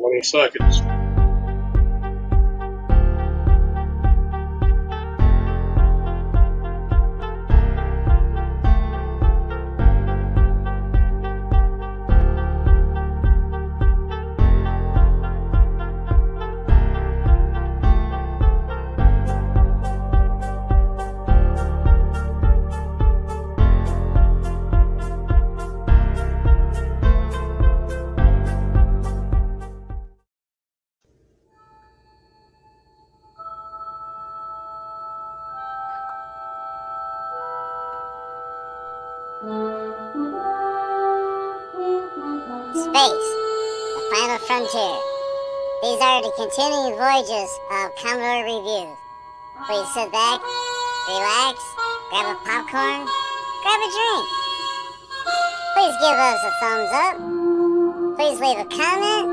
20 seconds. Space, the final frontier. These are the continuing voyages of Commodore Review. Please sit back, relax, grab a popcorn, grab a drink. Please give us a thumbs up. Please leave a comment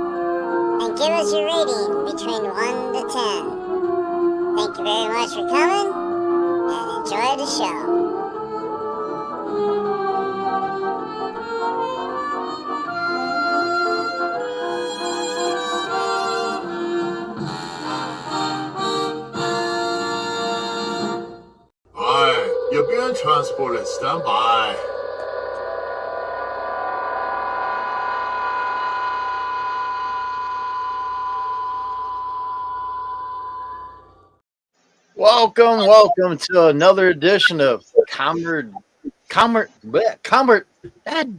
and give us your rating between 1 to 10. Thank you very much for coming and enjoy the show. Hi, you're being transported. Stand by. Welcome to another edition of Commodore. God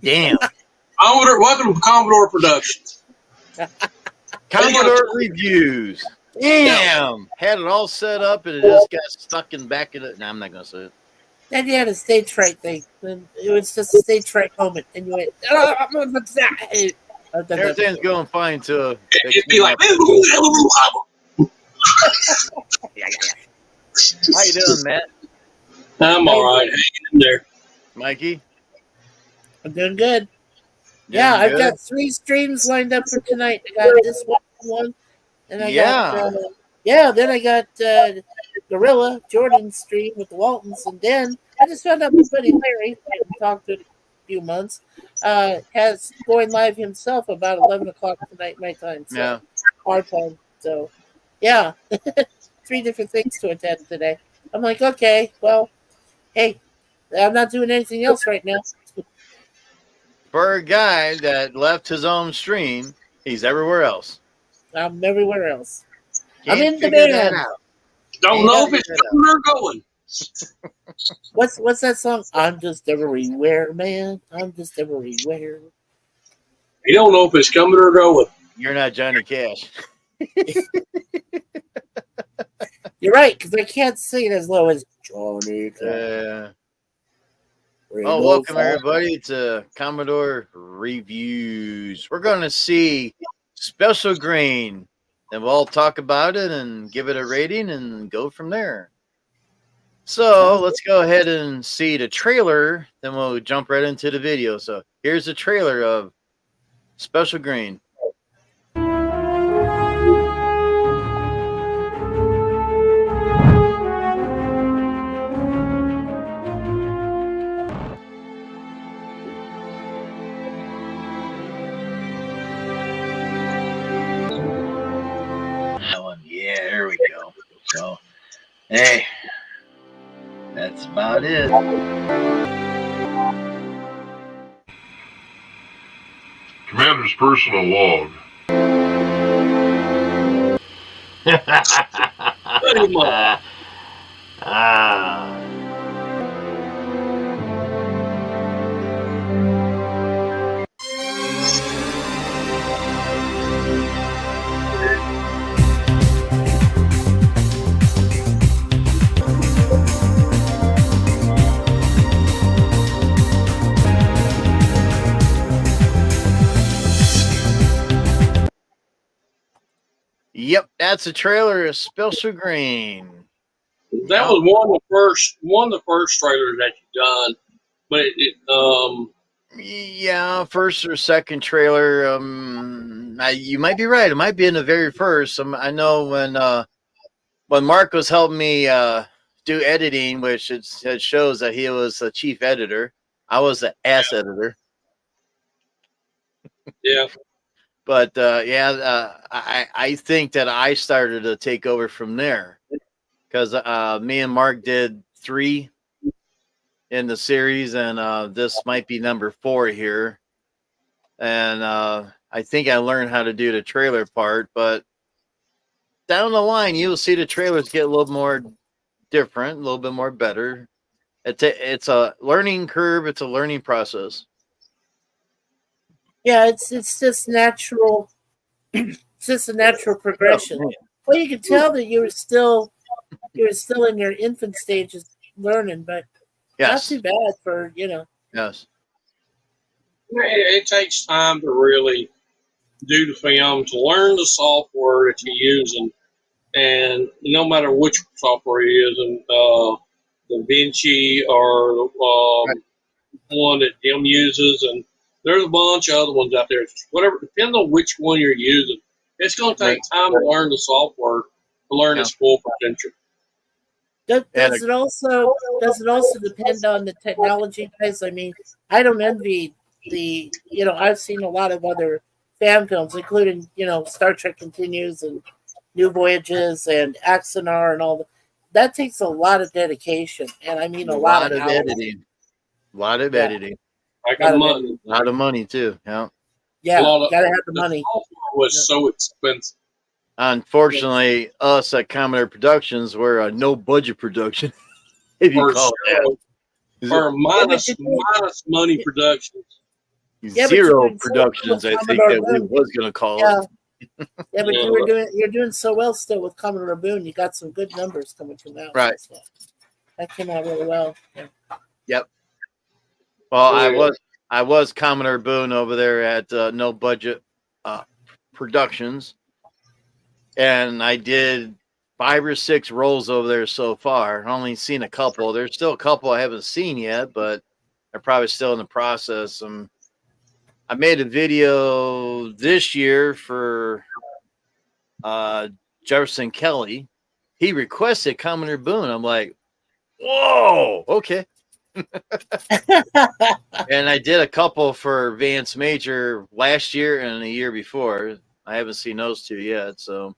damn. Commodore, welcome to Commodore Productions. Commodore Reviews. Damn. Had it all set up and it just got stuck in back of it. No, I'm not going to say it. Then you had a stage fright thing. It was just a stage fright moment. And you went, Everything's going fine too. It'd be like, How you doing, Matt? I'm all right. Hanging in there. Mikey? I'm doing good. Yeah, I've got 3 streams lined up for tonight. I got this one, and I got then I got Gorilla Jordan's stream with the Waltons, and then I just found out my buddy Larry, I haven't talked to in a few months, has going live himself about 11 o'clock tonight my time. So our time. So yeah, 3 different things to attend today. I'm like, okay, well, hey, I'm not doing anything else right now. For a guy that left his own stream, he's everywhere else. I'm everywhere else. Can't I'm in the figure that band. out. Don't know if it's coming or going. What's that song? I'm just everywhere, man. I'm just everywhere. You don't know if it's coming or going. You're not Johnny Cash. You're right, because I can't sing it as low as Johnny Cash. Welcome everybody to Commodore Reviews. We're going to see Special Green, and we'll all talk about it and give it a rating and go from there. So let's go ahead and see the trailer, then we'll jump right into the video. So here's the trailer of Special Green. Yeah, there we go. So, hey, that's about it. Commander's personal log. Pretty much. Yep, that's a trailer of Special Green. That was one of the first trailers that you done, but yeah, first or second trailer. You might be right. It might be in the very first. I know when Mark was helping me do editing, which it shows that he was the chief editor. I was the ass editor. Yeah. But I think that I started to take over from there because me and Mark did 3 in the series, and this might be number 4 here. And I think I learned how to do the trailer part, but down the line, you'll see the trailers get a little more different, a little bit more better. It's a learning curve. It's a learning process. Yeah, it's just natural. It's just a natural progression. Oh, Well, you can tell that you were still in your infant stages learning, but yes. not too bad for Yes. It takes time to really do the film, to learn the software that you're using, and no matter which software you're using, Da Vinci or one that Jim uses, and there's a bunch of other ones out there. Whatever, depends on which one you're using. It's going to take time to learn the software to learn its full potential. Does it also depend on the technology, guys? I mean, I don't envy the I've seen a lot of other fan films, including Star Trek Continues and New Voyages and Axanar and all that takes a lot of dedication, and I mean a lot of editing. A lot of editing. A lot of money too. Yeah. Yeah, you gotta have the money. Was so expensive. Unfortunately, us at Commodore Productions were a no budget production. If you call it that. Or minus money productions. Zero productions, I think that we was going to call it. Yeah, but you're doing so well still with Commodore Boone. You got some good numbers coming from that. Right. So that came out really well. Yeah. Yep. Well, I was Commodore Boone over there at No Budget Productions, and I did 5 or 6 roles over there so far. I've only seen a couple. There's still a couple I haven't seen yet, but they're probably still in the process. I made a video this year for Jefferson Kelly. He requested Commodore Boone. I'm like, whoa, okay. And I did a couple for Vance Major last year and the year before. I haven't seen those 2 yet, so.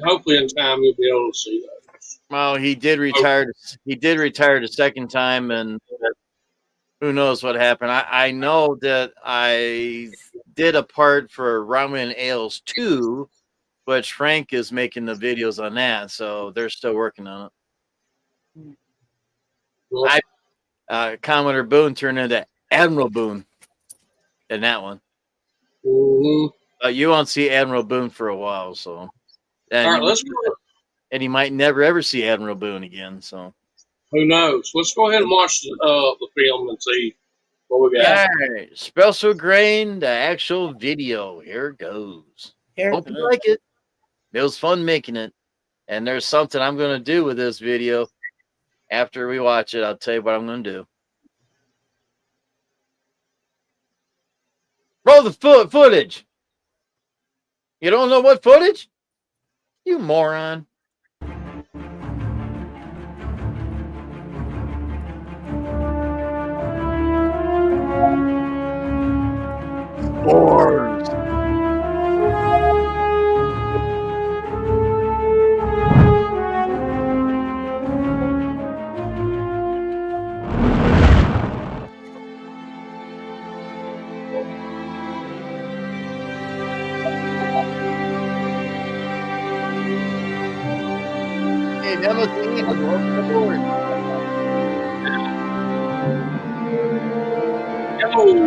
Hopefully in time you'll be able to see those. Well, he did retire. He did retire the second time, and who knows what happened. I know that I did a part for Ramen and Ales 2, which Frank is making the videos on that, so they're still working on it. Well, Commodore Boone turned into Admiral Boone in that one. Mm-hmm. You won't see Admiral Boone for a while, so. And all right, let's go. And he might never ever see Admiral Boone again, so. Who knows? Let's go ahead and watch the film and see what we got. All right, Special Grain, the actual video. Here it goes. Hope you like it. It was fun making it. And there's something I'm going to do with this video. After we watch it, I'll tell you what I'm going to do. Roll the footage. You don't know what footage? You moron. Wars. Hey, Nemesis, welcome aboard.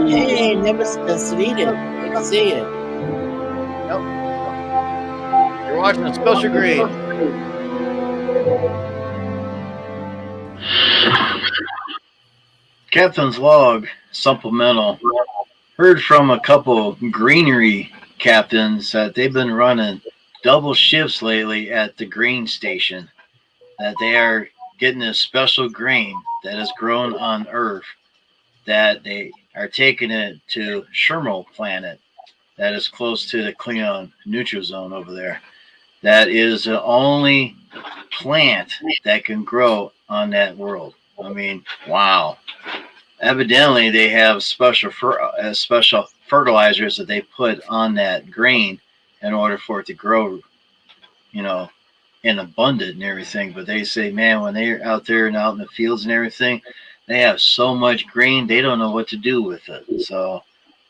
Hey, Nemesis, Good to see you. Yep. You're watching a Special Grade. Captain's log supplemental. Heard from a couple greenery captains that they've been running double shifts lately at the grain station. That they are getting this special grain that is grown on Earth. That they are taking it to Shermal planet that is close to the Cleon neutral zone over there. That is the only plant that can grow on that world. I mean, wow. evidently they have special fertilizers that they put on that grain in order for it to grow, you know, in abundant and everything. But they say, man, when they're out there and out in the fields and everything, they have so much grain they don't know what to do with it. So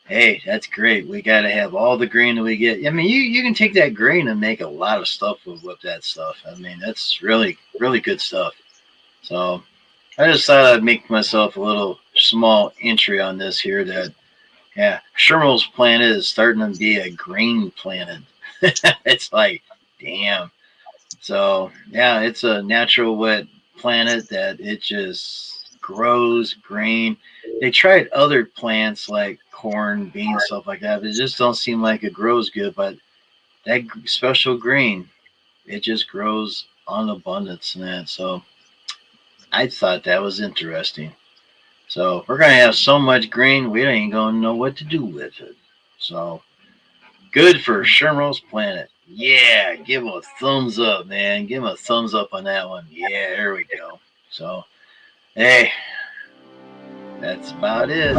hey, that's great. We got to have all the grain that we get. I mean, you can take that grain and make a lot of stuff with that stuff. I mean, that's really, really good stuff. So I just thought I'd make myself a little small entry on this here that, yeah, Shermel's planet is starting to be a grain planet. It's like, damn. So, yeah, it's a natural wet planet that it just grows grain. They tried other plants like corn, beans, stuff like that, but it just don't seem like it grows good. But that special grain, it just grows on abundance and that. So I thought that was interesting. So we're gonna have so much grain, we ain't gonna know what to do with it. So good for Shermel's planet. Yeah, give him a thumbs up, man. Give him a thumbs up on that one. Yeah, there we go. So, hey, that's about it.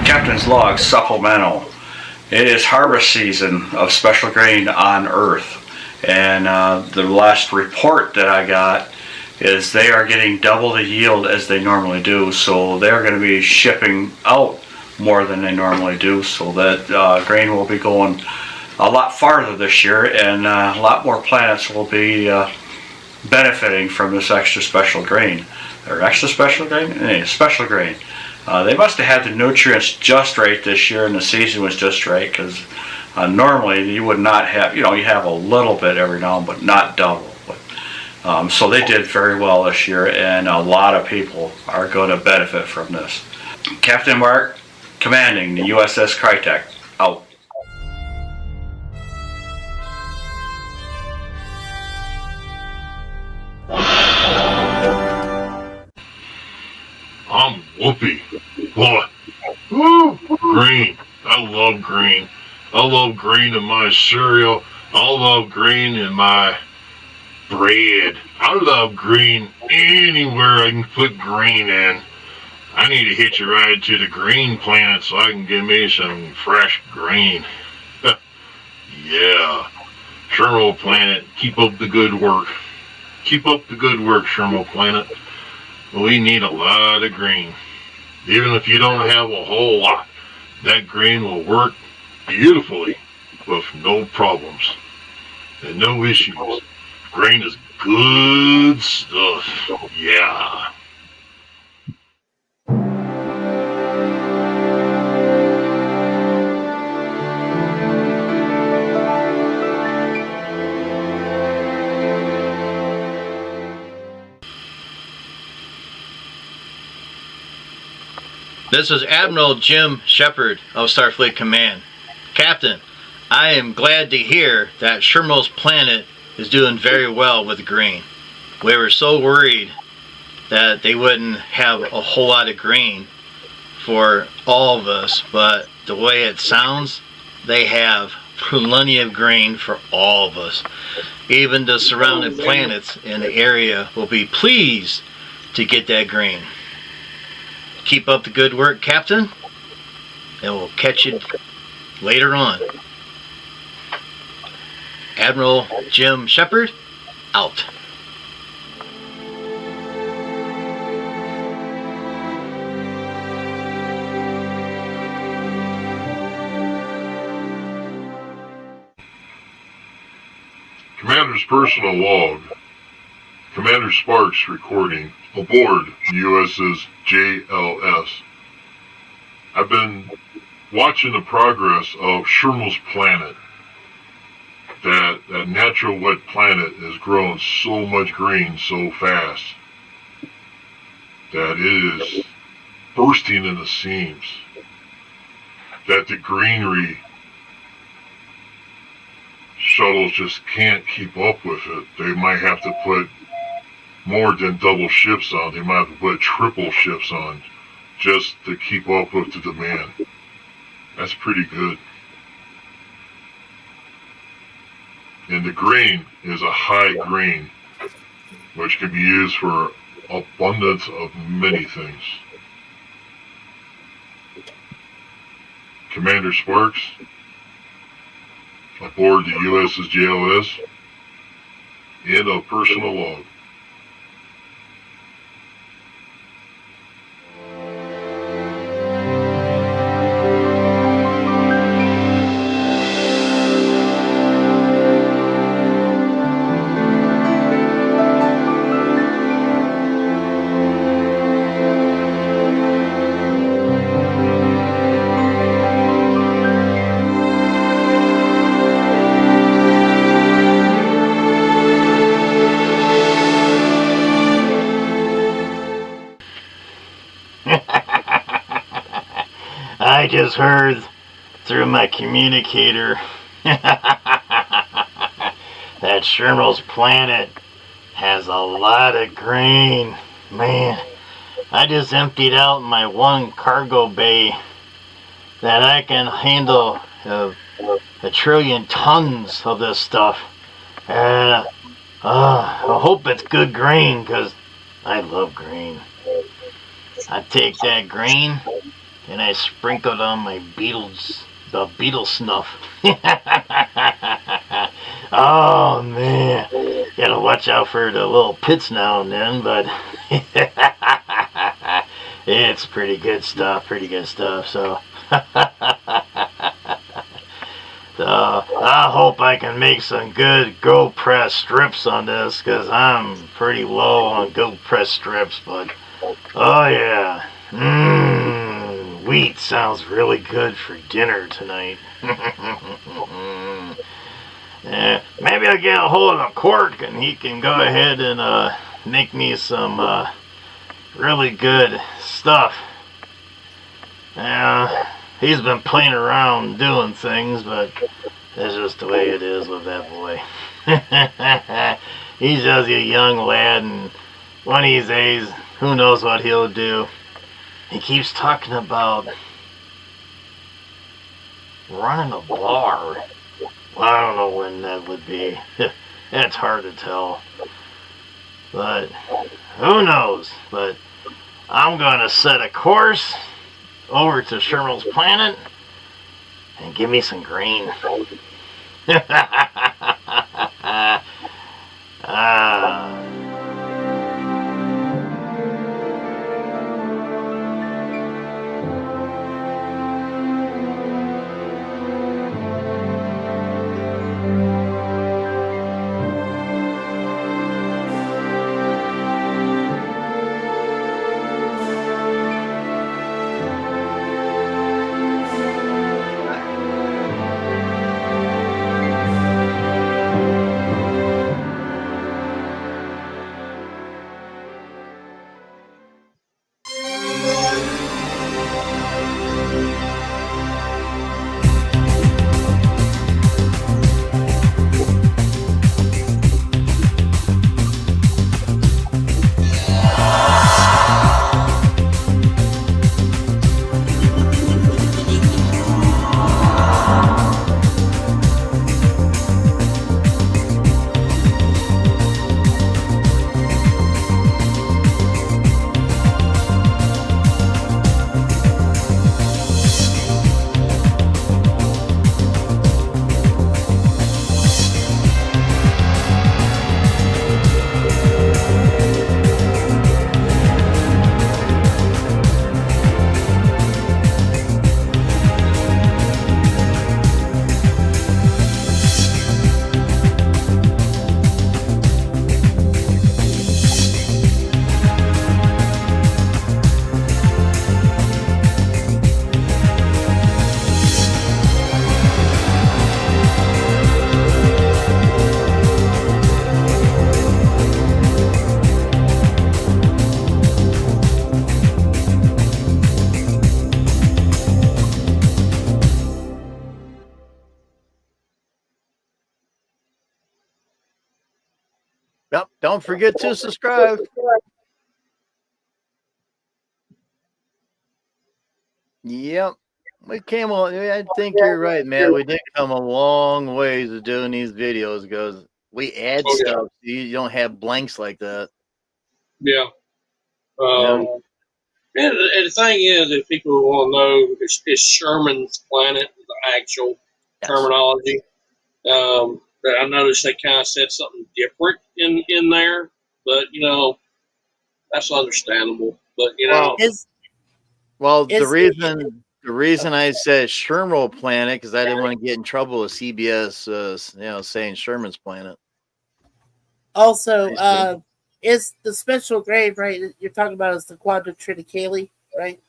Captain's Log Supplemental. It is harvest season of special grain on Earth. And the last report that I got is they are getting double the yield as they normally do. So they're going to be shipping out more than they normally do. So that grain will be going a lot farther this year, and a lot more planets will be benefiting from this extra special grain. Or extra special grain? Special grain. They must have had the nutrients just right this year, and the season was just right, because normally you would not have, you have a little bit every now and then, but not double. But, so they did very well this year, and a lot of people are going to benefit from this. Captain Mark, commanding the USS Krytek, out. I'm Whoopi. Boy. Woo! Green. I love green. I love green in my cereal. I love green in my bread. I love green anywhere I can put green in. I need to hitch a ride to the green planet so I can get me some fresh green. Yeah. Shermo Planet, keep up the good work. Keep up the good work, Shermo Planet. We need a lot of green. Even if you don't have a whole lot, that green will work beautifully with no problems and no issues. Grain is good stuff. Yeah. This is Admiral Jim Shepard of Starfleet Command. Captain, I am glad to hear that Shermel's planet is doing very well with grain. We were so worried that they wouldn't have a whole lot of grain for all of us, but the way it sounds, they have plenty of grain for all of us. Even the surrounding planets in the area will be pleased to get that grain. Keep up the good work, Captain, and we'll catch you later on. Admiral Jim Shepard, out. Commander's personal log. Commander Sparks recording aboard the USS JLS. I've been watching the progress of Shermel's planet. That natural wet planet has grown so much green so fast that it is bursting in the seams. That the greenery shuttles just can't keep up with it. They might have to put more than double shifts on. They might have to put triple shifts on just to keep up with the demand. That's pretty good. And the grain is a high grain, which can be used for abundance of many things. Commander Sparks, aboard the USS JLS, and a personal log. I just heard through my communicator that Shermel's planet has a lot of grain. Man, I just emptied out my one cargo bay that I can handle a trillion tons of this stuff. And I hope it's good grain, because I love grain. I take that grain and I sprinkle it on my the beetle snuff. Oh man, gotta watch out for the little pits now and then, but it's pretty good stuff, so so I hope I can make some good Go Press strips on this, because I'm pretty low on Go Press strips, but oh yeah, wheat sounds really good for dinner tonight. Maybe I'll get a hold of Quark and he can go ahead and make me some really good stuff. He's been playing around doing things, but that's just the way it is with that boy. He's just a young lad, and one of these days, who knows what he'll do. He keeps talking about running a bar. Well, I don't know when that would be. It's hard to tell. But who knows? But I'm going to set a course over to Shermel's planet and give me some grain. Yep, don't forget to subscribe. Yep. We came on. I think you're right, man. We did come a long ways of doing these videos because we add Oh stuff. So you don't have blanks like that. yeah. Yeah. And the thing is, if people want to know, it's Sherman's Planet, the actual Yes. terminology. But I noticed they kind of said something different in there, but that's understandable. But the reason I said Sherman Planet because I didn't want to get in trouble with CBS, saying Sherman's Planet. Also, is the special grade right? You're talking about is the quadritriticale, right?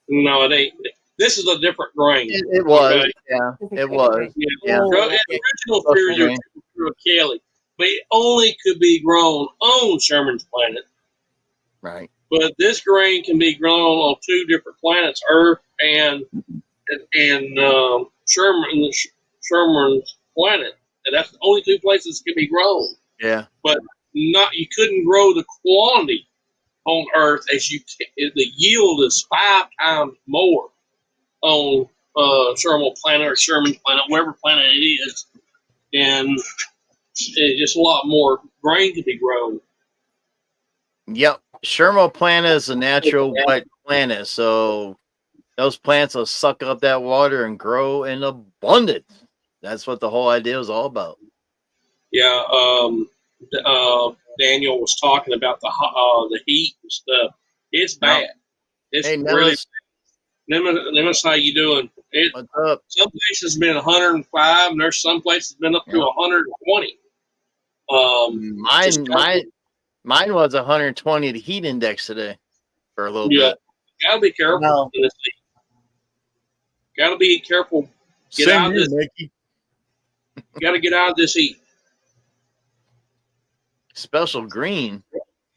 no, it ain't. This is a different grain. It was, okay? yeah, it was. Yeah. Oh, So, okay. in the original series, it was through a Kelly, but it only could be grown on Sherman's Planet. Right. But this grain can be grown on two different planets, Earth and Sherman's Planet, and that's the only two places it can be grown. Yeah. But you couldn't grow the quantity on Earth as the yield is 5 times more on Sherman's Planet, whatever planet it is, and it's just a lot more grain to be grown. Yep. Sherman Planet is a natural wet planet, so those plants will suck up that water and grow in abundance. That's what the whole idea is all about. Yeah, Daniel was talking about the heat and stuff. It's bad. It's really bad. Nemesis, how you doing? What's up? Some places been 105, and there's some places been up to 120. Mine was 120 the heat index today for a little bit. Gotta be careful in this heat. Gotta be careful. Get out of this. Mickey. Gotta get out of this heat. Special green.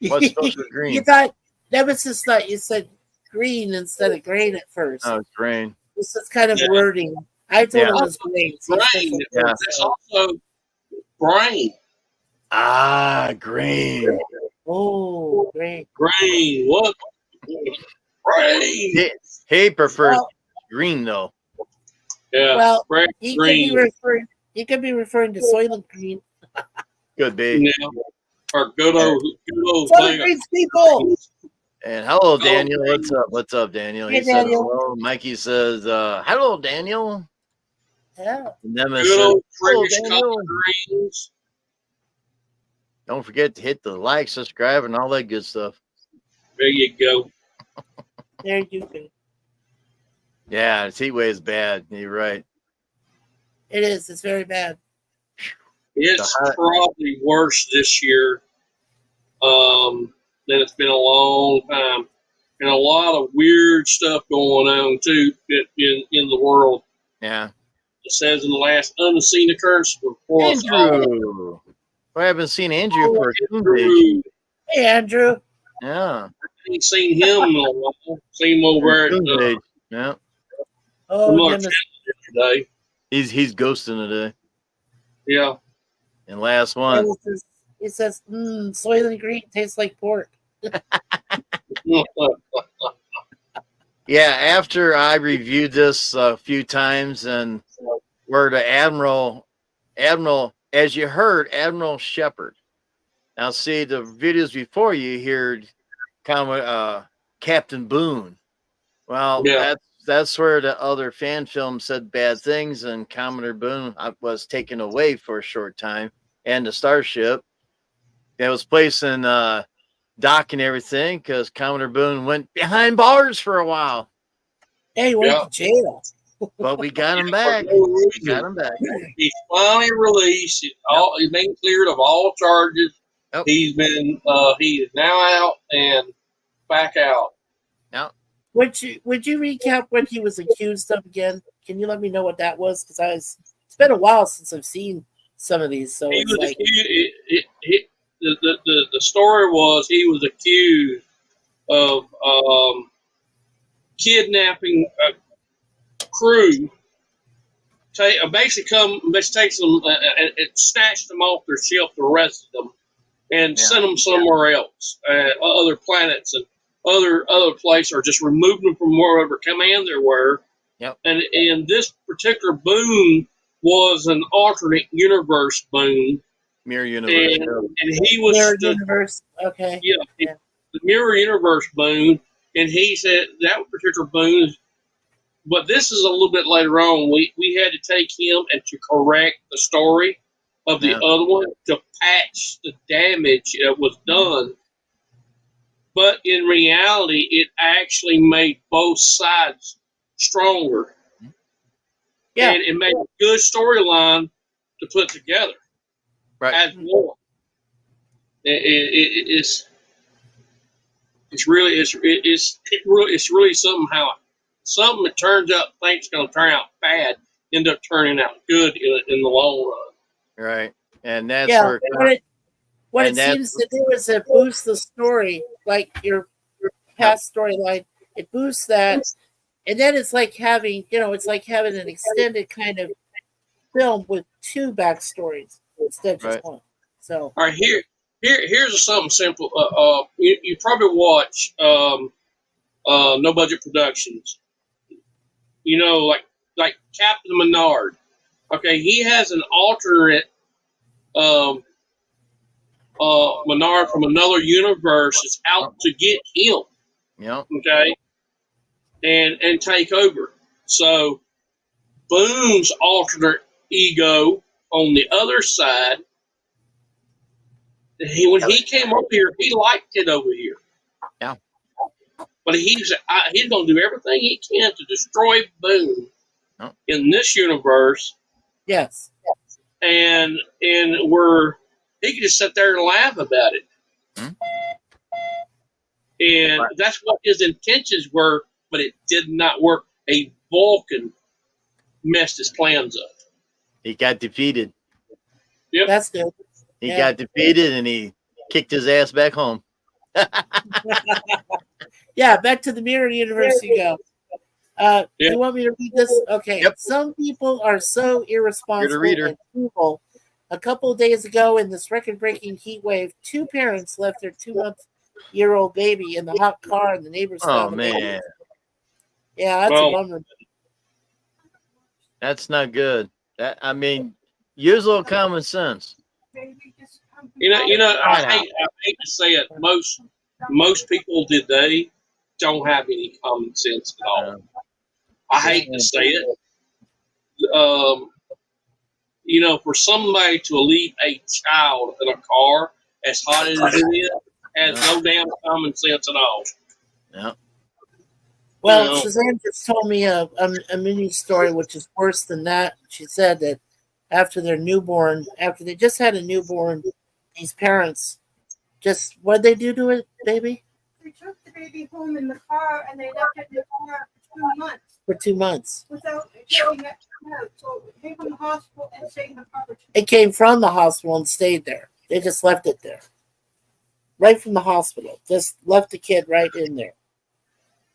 What's special green? You thought Nemesis thought you said green instead of grain at first. Oh, it's grain. This is kind of wording. I told him it was grain. Grain. That's also brain. Ah, grain. Oh, grain. Grain. What? Grain. He prefers green though. Yeah. Well, green. He could be referring to Soylent Green. Could be. Yeah. Or good old Soylent Green's people. And hello, Daniel. What's up? What's up, Daniel? Hey, He said Daniel. hello. Mikey says, hello, Daniel. Yeah. Nemesis Good old hello, British Daniel. collard greens. Don't forget to hit the like, subscribe, and all that good stuff. There you go. There you go. Yeah, this heat wave is bad. You're right. It is. It's very bad. It's probably worse this year than it's been a long time. And a lot of weird stuff going on, too, in the world. Yeah. It says in the last unseen occurrence before Andrew. I haven't seen Andrew for a days. Hey, Andrew. Yeah. I ain't seen him in a while. Seen him over at yeah. Oh, today. He's ghosting today. Yeah. And last one. He says, Soylent Green tastes like pork. Yeah, after I reviewed this a few times and where the Admiral, as you heard, Admiral Shepard. Now, see, the videos before you heard Captain Boone. Well, that's where the other fan film said bad things, and Commodore Boone was taken away for a short time, and the Starship. That was placed in dock and everything because Commodore Boone went behind bars for a while. Hey, he went to jail. But we got him back. He's finally released. He's been cleared of all charges. Yep. He is now out and back out. Now, would you recap what he was accused of again? Can you let me know what that was? Because it's been a while since I've seen some of these. So he was accused, the story was he was accused of kidnapping a crew. Basically takes them and snatched them off their ship, arrested them, and sent them somewhere else, other planets and other places, or just removed them from wherever command they were, Yep. And this particular Boone was an alternate universe Boone, Mirror universe. and he was Mirror universe. Okay. yeah, the mirror universe Boone, and he said that particular Boone. But this is a little bit later on. We had to take him and to correct the story of the other one to patch the damage that was done. But in reality, it actually made both sides stronger. Yeah. And it made a good storyline to put together as one. It's really something that turns out things going to turn out bad end up turning out good in the long run. Right, and that's where what it seems to do is it boosts the story, like your past storyline. It boosts that, and then it's like having an extended kind of film with two backstories instead of just one. So, all right, here's something simple. You probably watch No Budget Productions. You know, like Captain Menard. Okay, he has an alternate Menard from another universe is out to get him. Yeah. Okay, and take over. So Boone's alternate ego on the other side. When he came up here, he liked it over here. Yeah. But he's going to do everything he can to destroy Boone in this universe. Yes. And where he could just sit there and laugh about it. And that's what his intentions were, but it did not work. A Vulcan messed his plans up. He got defeated. Yep. That's good. He got defeated and he kicked his ass back home. Yeah, back to the mirror universe you go. You want me to read this? Okay. Yep. Some people are so irresponsible and cruel. A couple of days ago, in this record-breaking heat wave, 2 parents left their 2-month-old baby in the hot car, and the neighbors found the baby. Yeah, that's a bummer. That's not good. Use a little common sense. I hate to say it. Most people today don't have any common sense at all. I hate to say it. For somebody to leave a child in a car as hot as it is has no damn common sense at all. Yeah. Well, Suzanne just told me a mini story, which is worse than that. She said that after they just had a newborn, these parents what'd they do to it, baby? They took the baby home in the car and they left it in the car for 2 months. For 2 months. Without getting it out. So it came from the hospital and stayed in the car for 2 months. It came from the hospital and stayed there. They just left it there. Right from the hospital. Just left the kid right in there.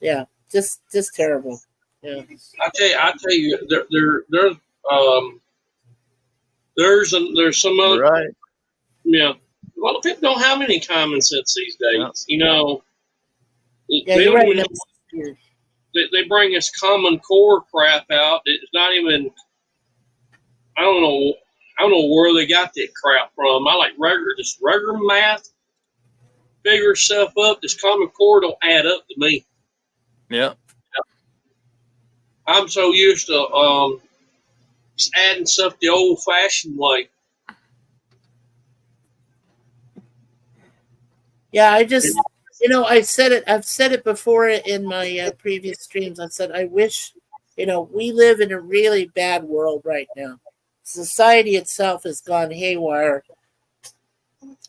Yeah. Just terrible. Yeah. I tell you, there's some other. Right. Yeah. A lot of people don't have any common sense these days. Yeah. They bring this Common Core crap out. It's not even. I don't know where they got that crap from. I like regular math. Figure stuff up. This Common Core don't add up to me. Yeah. I'm so used to just adding stuff the old-fashioned way. Yeah, I've said it before in my previous streams. I said, I wish, we live in a really bad world right now. Society itself has gone haywire.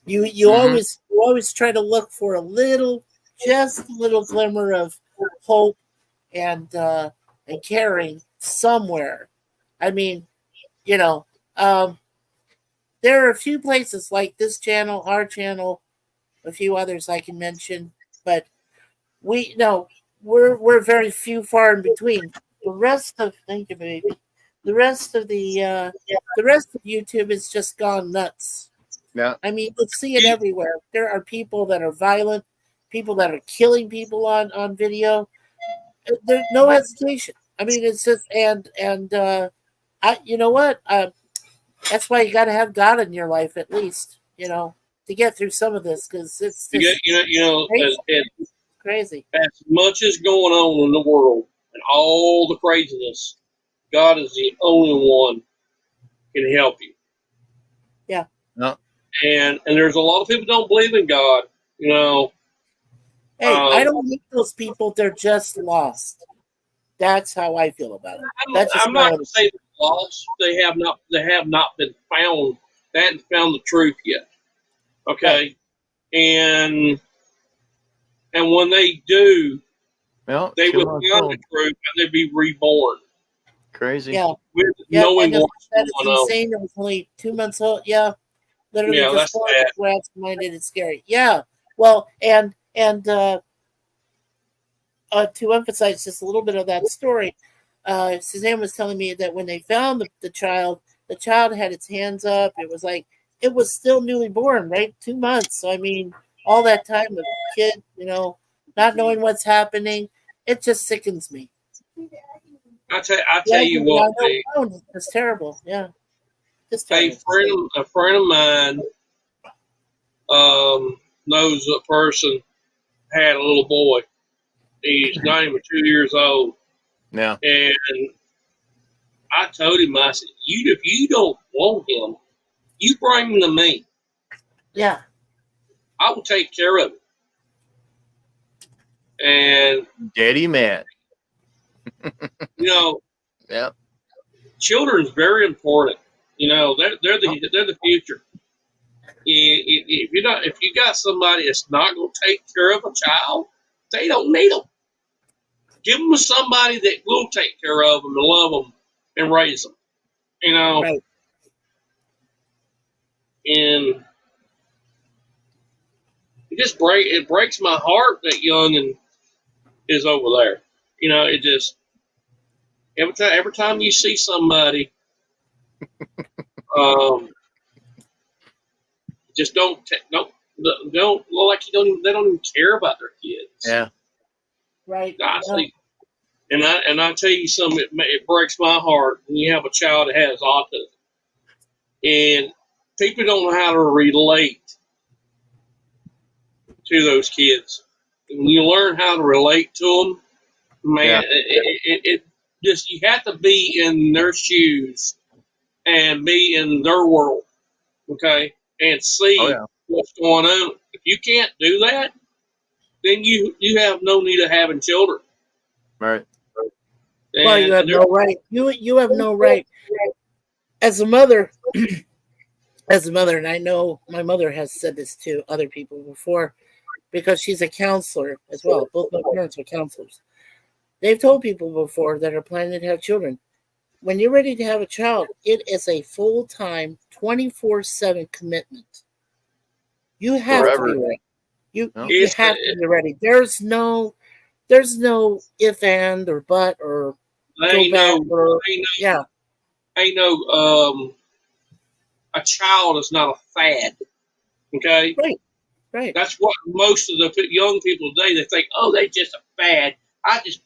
You always try to look for just a little glimmer of hope and caring somewhere. I mean, there are a few places like this channel, our channel, a few others I can mention, but we're very few far in between. The rest of YouTube has just gone nuts. Yeah. I mean, let's see it everywhere. There are people that are violent, people that are killing people on video. There's no hesitation. I mean, it's just you know what? That's why you got to have God in your life at least, to get through some of this because it's You just get, crazy. Crazy. as much as going on in the world and all the craziness, God is the only one can help you. Yeah. No. And there's a lot of people don't believe in God. Hey, I don't need those people. They're just lost. That's how I feel about it. That's just I'm my not going to say they're lost. They have not. They have not been found. They hadn't found the truth yet. Okay, Right. and when they do, Well, they 2 will months find the old. truth and they'll be reborn Crazy. Yeah. with Yeah, knowing and what's that is going on. insane. It was only 2 months old. Yeah, literally Yeah, just that's born. sad. That's where minded. It's scary. Yeah. Well, and to emphasize just a little bit of that story, Suzanne was telling me that when they found the child had its hands up. It was like it was still newly born, right? 2 months. So I mean, all that time with kid, not knowing what's happening, it just sickens me. I Yeah, tell you what, it's terrible. Yeah, just a terrible. friend of mine knows a person had a little boy. He's not even 2 years old, Yeah. and I told him, I said, if you don't want him, you bring him to me. Yeah. I will take care of him. And Daddy man. Yeah, children is very important. They're the future. If you got somebody that's not going to take care of a child, they don't need them. Give them to somebody that will take care of them and love them and raise them. Right. And it breaks my heart that youngin is over there. It just every time you see somebody, just don't look like they don't even care about their kids. Yeah. Right. I see, and I tell you something. It breaks my heart when you have a child that has autism, and people don't know how to relate to those kids. When you learn how to relate to them, man, it just you have to be in their shoes and be in their world, okay, and see what's going on. If you can't do that, then you have no need of having children. Right. Well, you have no right. You have no right as a mother. And I know my mother has said this to other people before, because she's a counselor as well. Both my parents are counselors. They've told people before that are planning to have children, when you're ready to have a child, it is a full-time, 24/7 commitment. You have to be ready. You have to be ready. There's no if, and, or but, or go back, or a child is not a fad. Okay, right. That's what most of the young people today, they think, oh, they just a fad. I just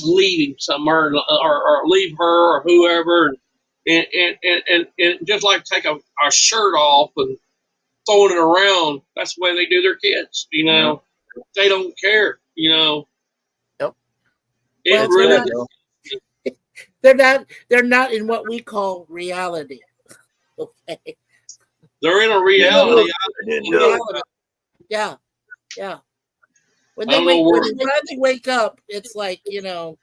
leave him somewhere, or leave her or whoever, and just like take a shirt off and throwing it around. That's the way they do their kids. They don't care. Yep. It really. They're not in what we call reality. Okay. They're in a reality. Yeah. When they finally wake up, it's like, it's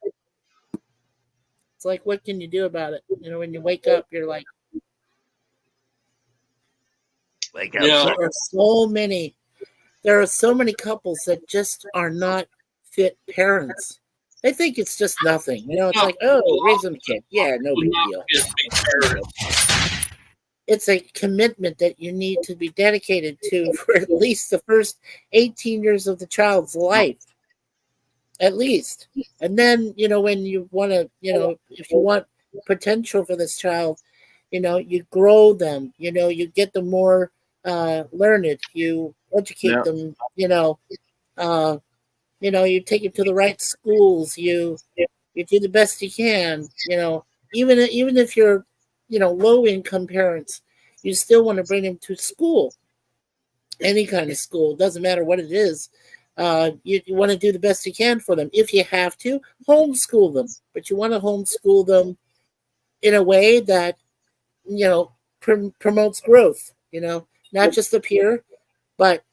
like, what can you do about it? When you wake up, you're like, there are so many couples that just are not fit parents. They think it's just nothing. It's like, oh, raising a kid. Yeah, no big deal. It's a commitment that you need to be dedicated to for at least the first 18 years of the child's life. At least. And then, when you want to, if you want potential for this child, you grow them, you get them more learned, you educate them, you take them to the right schools, you You do the best you can. Even if you're, low income parents, you still want to bring them to school. Any kind of school, doesn't matter what it is. You want to do the best you can for them. If you have to, homeschool them, but you want to homeschool them in a way that promotes growth. Not just up here, but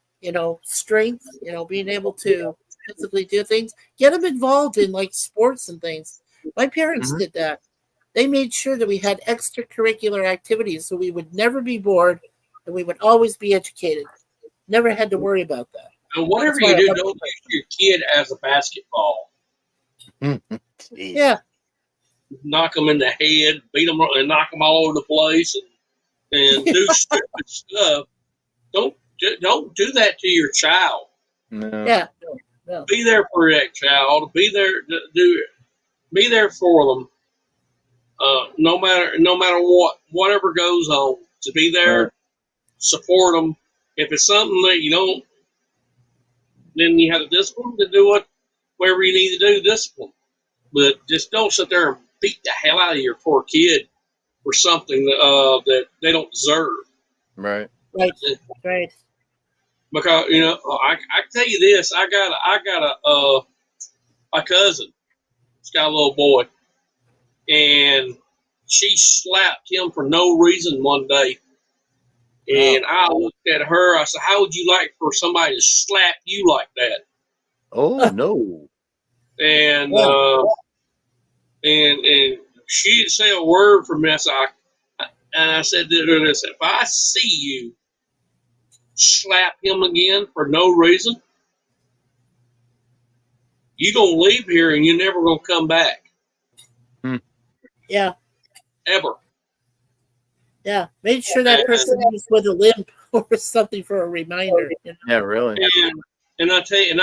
strength. Being able to physically do things. Get them involved in like sports and things. My parents did that. They made sure that we had extracurricular activities, so we would never be bored, and we would always be educated. Never had to worry about that. And whatever you do, don't make your kid as a basketball. Yeah. Knock them in the head, beat them, and knock them all over the place, and do stupid stuff. Don't do that to your child. No. Yeah. No. Be there for that child. Be there. Be there for them. No matter whatever goes on. To be there, Right. support them. If it's something that you don't, then you have the discipline to do whatever you need to do. Discipline, but just don't sit there and beat the hell out of your poor kid for something that they don't deserve. Right. Right. Because I can tell you this: I got a cousin. She's got a little boy, and she slapped him for no reason one day. And I looked at her. I said, "How would you like for somebody to slap you like that?" Oh no. And and she didn't say a word for me. I said to her, "If I see you slap him again for no reason, you gonna leave here and you're never gonna come back, Yeah. ever." Yeah. Make sure that person is with a limp or something for a reminder. Yeah, really. And I tell you,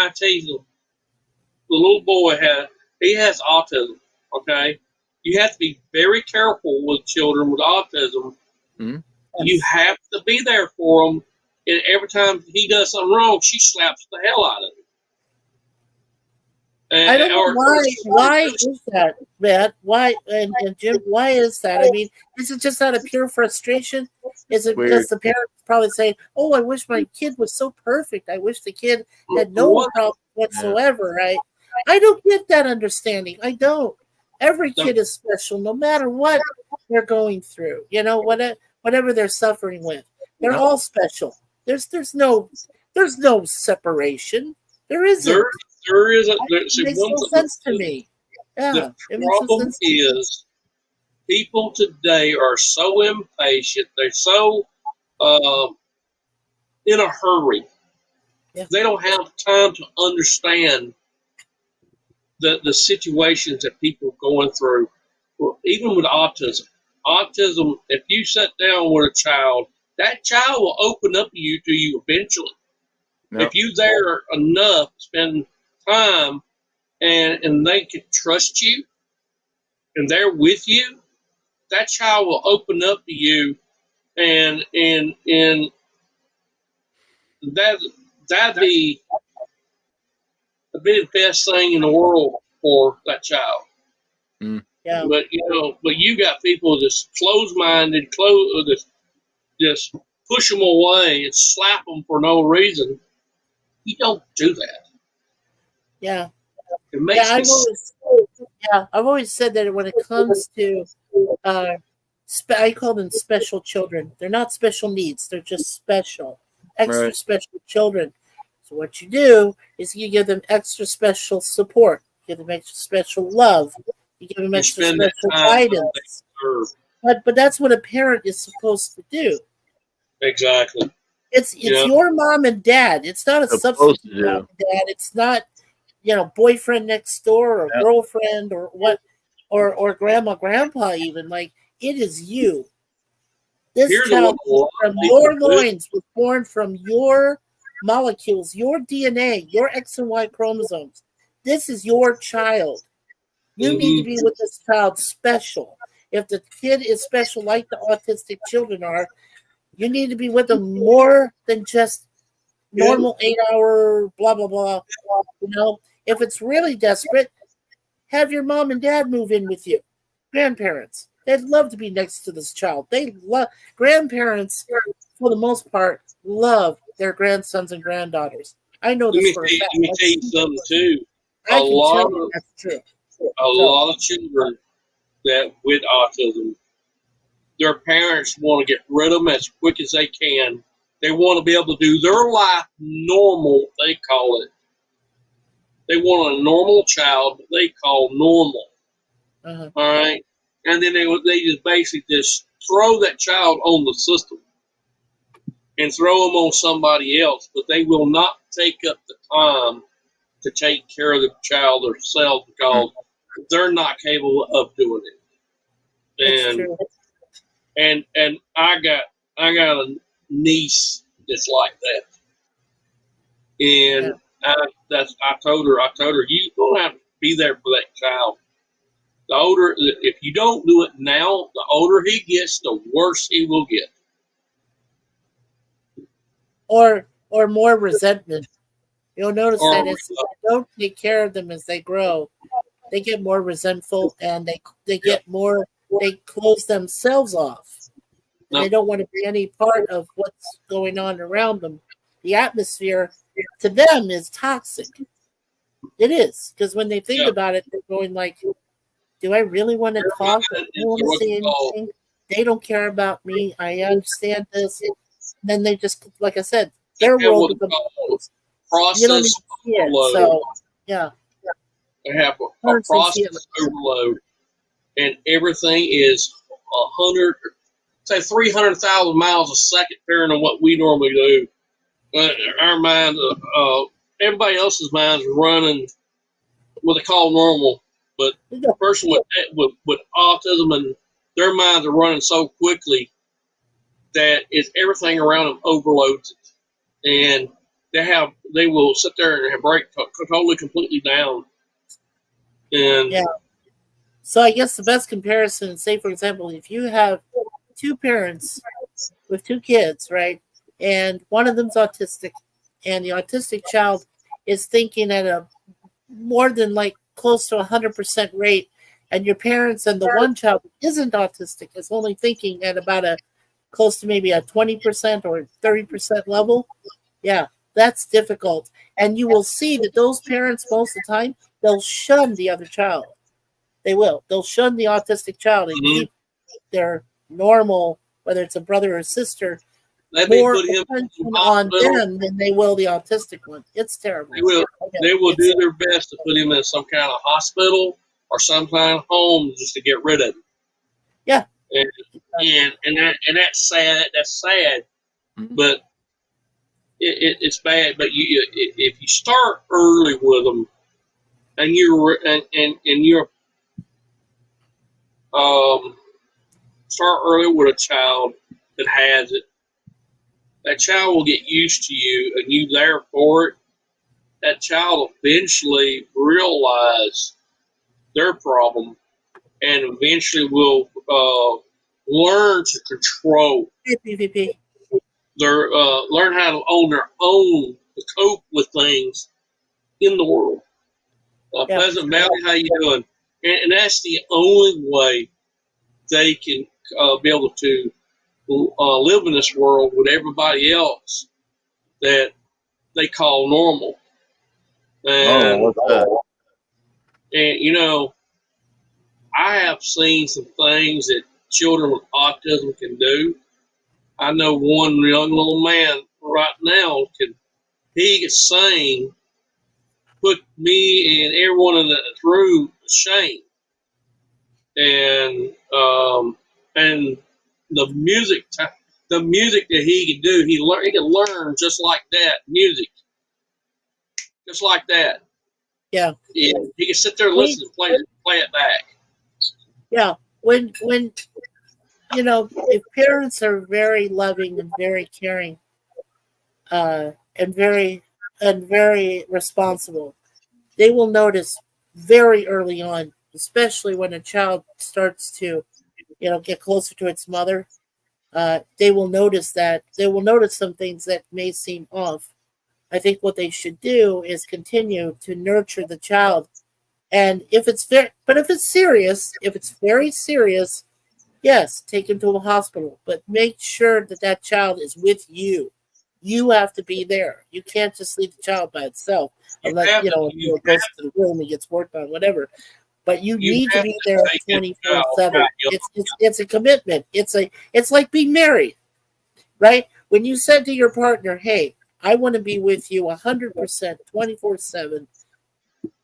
the little boy has autism. Okay, you have to be very careful with children with autism. Mm-hmm. You have to be there for them. And every time he does something wrong, she slaps the hell out of him. I don't know why is that, Matt? Why and Jim? Why is that? I mean, is it just out of pure frustration? Is it because the parents probably say, "Oh, I wish my kid was so perfect. I wish the kid had no problem whatsoever." Right? I don't get that understanding. I don't. Every kid is special, no matter what they're going through. Whatever they're suffering with, they're all special. There's no separation. There isn't. There isn't. It makes no sense to me. Yeah, the problem is people today are so impatient. They're so in a hurry. Yeah. They don't have time to understand the situations that people are going through. Well, even with autism. Autism, if you sit down with a child, that child will open up to you eventually. Yep. If you're there enough, spend time, and they can trust you, and they're with you, that child will open up to you, and that'd be the best thing in the world for that child. Yeah. But you got people just close-minded, just push them away and slap them for no reason. You don't do that. Yeah. It makes I've always said that when it comes to, I call them special children. They're not special needs. They're just special, extra special children. So what you do is you give them extra special support. You give them extra special love. You give them extra special guidance. But that's what a parent is supposed to do. Exactly. It's your mom and dad. It's not a substitute mom and dad. It's not boyfriend next door or girlfriend or what or grandma, grandpa even. Like, it is you. This child from your loins was born from your molecules, your DNA, your X and Y chromosomes. This is your child. You need to be with this child special. If the kid is special like the autistic children are, you need to be with them more than just normal 8-hour blah, blah, blah. If it's really desperate, have your mom and dad move in with you. Grandparents. They'd love to be next to this child. They love grandparents, for the most part, love their grandsons and granddaughters. I know this for a fact. Let me tell you something too. I can tell you that's true. A lot of children that with autism, their parents want to get rid of them as quick as they can. They want to be able to do their life normal, they call it. They want a normal child, they call normal. Uh-huh. All right? And then they just basically just throw that child on the system and throw them on somebody else, but they will not take up the time to take care of the child themselves because they're not capable of doing it. That's And true. and I got a niece that's like that, and I told her you gonna have to be there for that child. The older, if you don't do it now, the older he gets, the worse he will get. Or more resentment. You'll notice Or that if you don't take care of them as they grow, they get more resentful and they get more. They close themselves off. And they don't want to be any part of what's going on around them. The atmosphere to them is toxic. It is, because when they think about it, they're going like, "Do I really want to talk? Do I want to say anything? They don't care about me. I understand this." And then they just, like I said, their world becomes closed. You don't even process see it. overload. So, yeah, They have a process overload, and everything is 100, say 300,000 miles a second, compared to what we normally do. Our minds, everybody else's minds are running what they call normal, but the person with autism and their minds are running so quickly that it's everything around them overloads it, and they will sit there and break totally completely down. And yeah. So I guess the best comparison, say for example, if you have two parents with two kids, right, and one of them's autistic, and the autistic child is thinking at a more than like close to 100% rate, and your parents and the one child who isn't autistic is only thinking at about a close to maybe a 20% or 30% level. Yeah, that's difficult. And you will see that those parents, most of the time, they'll shun the other child. They will. They'll shun the autistic child and keep their normal, whether it's a brother or sister, more attention on them than they will the autistic one. It's terrible. They will do their best to put him in some kind of hospital or some kind of home just to get rid of him. Yeah. And that's sad. That's sad. Mm-hmm. But it's bad. But if you start early with them, and you're start early with a child that has it, that child will get used to you, and you there for it. That child eventually realize their problem, and eventually will learn to control. Learn how to own their own to cope with things in the world. Pleasant Valley, how you doing? And that's the only way they can be able to live in this world with everybody else that they call normal. And, and you know, I have seen some things that children with autism can do. I know one young little man right now he can sing, put me and everyone in the room to shame. And the music that he can do, he can learn just like that music, just like that. Yeah. And he can sit there and listen and play it back. Yeah. When you know, if parents are very loving and very caring, and very responsible, they will notice very early on, especially when a child starts to, get closer to its mother. They will notice some things that may seem off. I think what they should do is continue to nurture the child And if it's if it's very serious, yes, take him to a hospital. But make sure that that child is with you. You have to be there. You can't just leave the child by itself, You unless have to, until you it goes to the room and gets worked on, whatever. But you you need to have be to there take this 24/7. child. It's a commitment. It's like being married, right? When you said to your partner, "Hey, I want to be with you 100%, 24/7,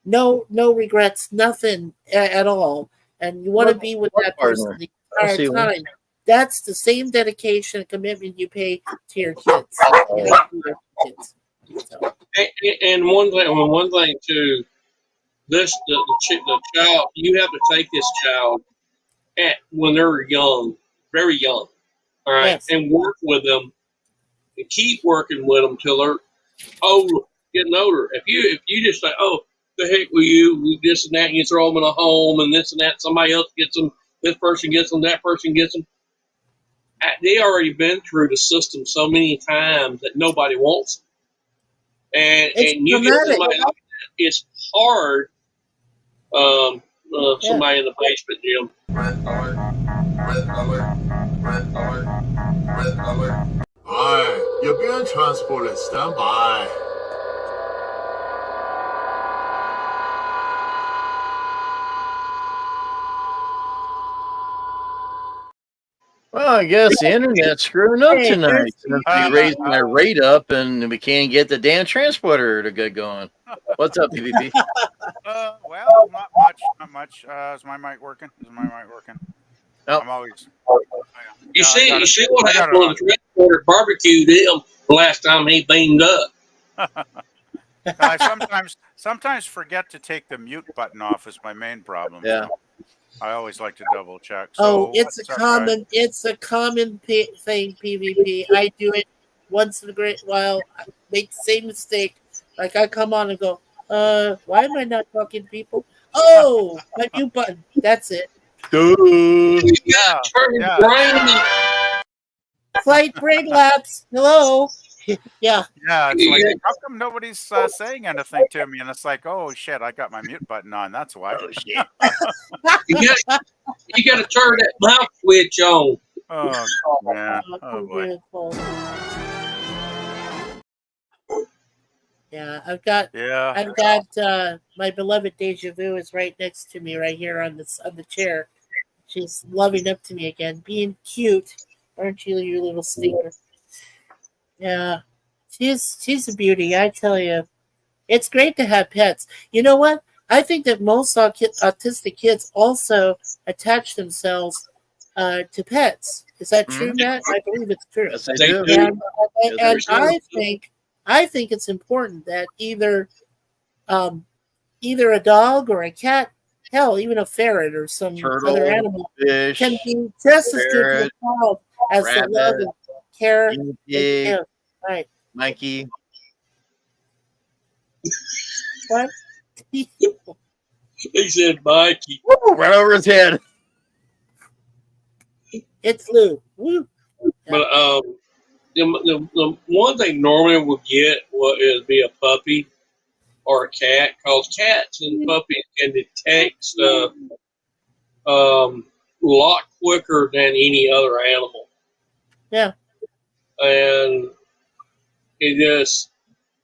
no regrets, nothing at all, and you want to be with that person Partner. the I entire see one. time." That's the same dedication and commitment you pay to your kids. You have to do that for kids. So, And one thing too, the child, you have to take this child at when they're young, very young, all right, yes, and work with them and keep working with them till they're old, getting older. If you just say, oh, the heck with you, we this and that, and you throw them in a home and this and that, somebody else gets them, this person gets them, that person gets them. They already been through the system so many times that nobody wants them. it's And you get traumatic. somebody like that, it's hard. Yeah. Somebody in the basement, Jim. Aye, you're being transported. Stand by. Well, I guess the internet's screwing up Hey, tonight. Since we raised my rate up and we can't get the damn transporter to get going. What's up, PvP? Well, not much. Is my mic working? Nope. I'm always. You Yeah, I got see, you it. see what I got happened it when on. the transporter barbecued him the last time he beamed up. I sometimes forget to take the mute button off. Is my main problem. Yeah. So I always like to double check. Oh, So what's up, guys? it's a common thing. PvP. I do it once in a great while. I make the same mistake. Like I come on and go, why am I not talking to people? Oh, my mute button. That's it. Duh. Yeah, Turn yeah, brainy. Flight brain lapse. Hello. Yeah. yeah. It's like, Yeah, how come nobody's saying anything to me? And it's like, oh shit, I got my mute button on. That's why. Oh shit. you got to turn that mouth switch on. Oh man. Oh Too boy. beautiful. Yeah, Yeah. I've got my beloved Deja Vu is right next to me, right here on the chair. She's loving up to me again, being cute, aren't you, you little stinker? Yeah, she's a beauty, I tell you. It's great to have pets. You know what? I think that most autistic kids also attach themselves to pets. Is that true, Matt? I believe it's true. Yes, I They do. do. And, and Yes, I do. I think it's important that um, either a dog or a cat, hell, even a ferret or some other Turtle, animal, can fish, be just as good to a parrot, child as the love rabbit, and care guinea they pig, give. Right? monkey. What? He said, Mikey. Woo, right over his head. It's Lou. Woo. But the one thing normally we'll get is be a puppy or a cat, because cats and puppies can detect stuff a lot quicker than any other animal. Yeah. And it just,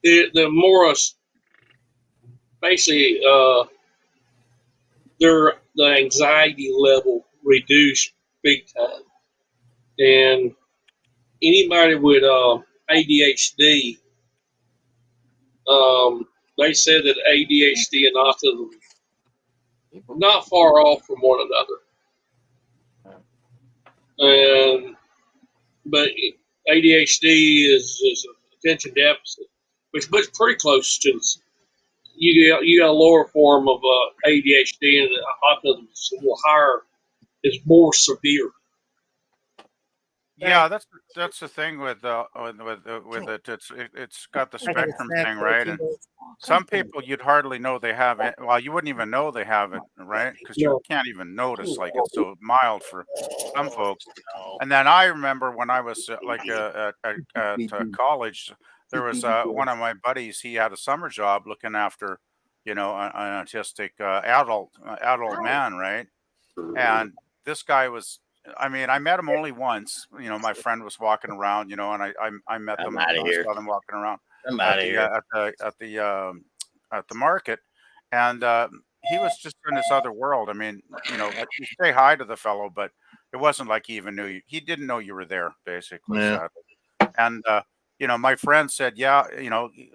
the more, basically, the anxiety level reduced big time. And anybody with ADHD, they said that ADHD and autism not far off from one another. And but ADHD is attention deficit, which is pretty close to you got a lower form of ADHD, and autism is a little higher, is more severe. Yeah, Right. that's the thing with it. It's got the I got a spectrum snack thing, for a right? few And minutes. some people you'd hardly know they have it. Well, you wouldn't even know they have it, right? Because you No, can't even notice. Like it's so mild for some folks. And then I remember when I was at college, there was one of my buddies. He had a summer job looking after an autistic adult man, right? And this guy was, I mean, I met him only once. My friend was walking around, and I met I'm them, out of here. saw them walking around I'm out of here. at the market, and he was just in this other world. I mean, like you say hi to the fellow, but it wasn't like he even knew you. He didn't know you were there, basically, Yeah. sadly. And my friend said, yeah,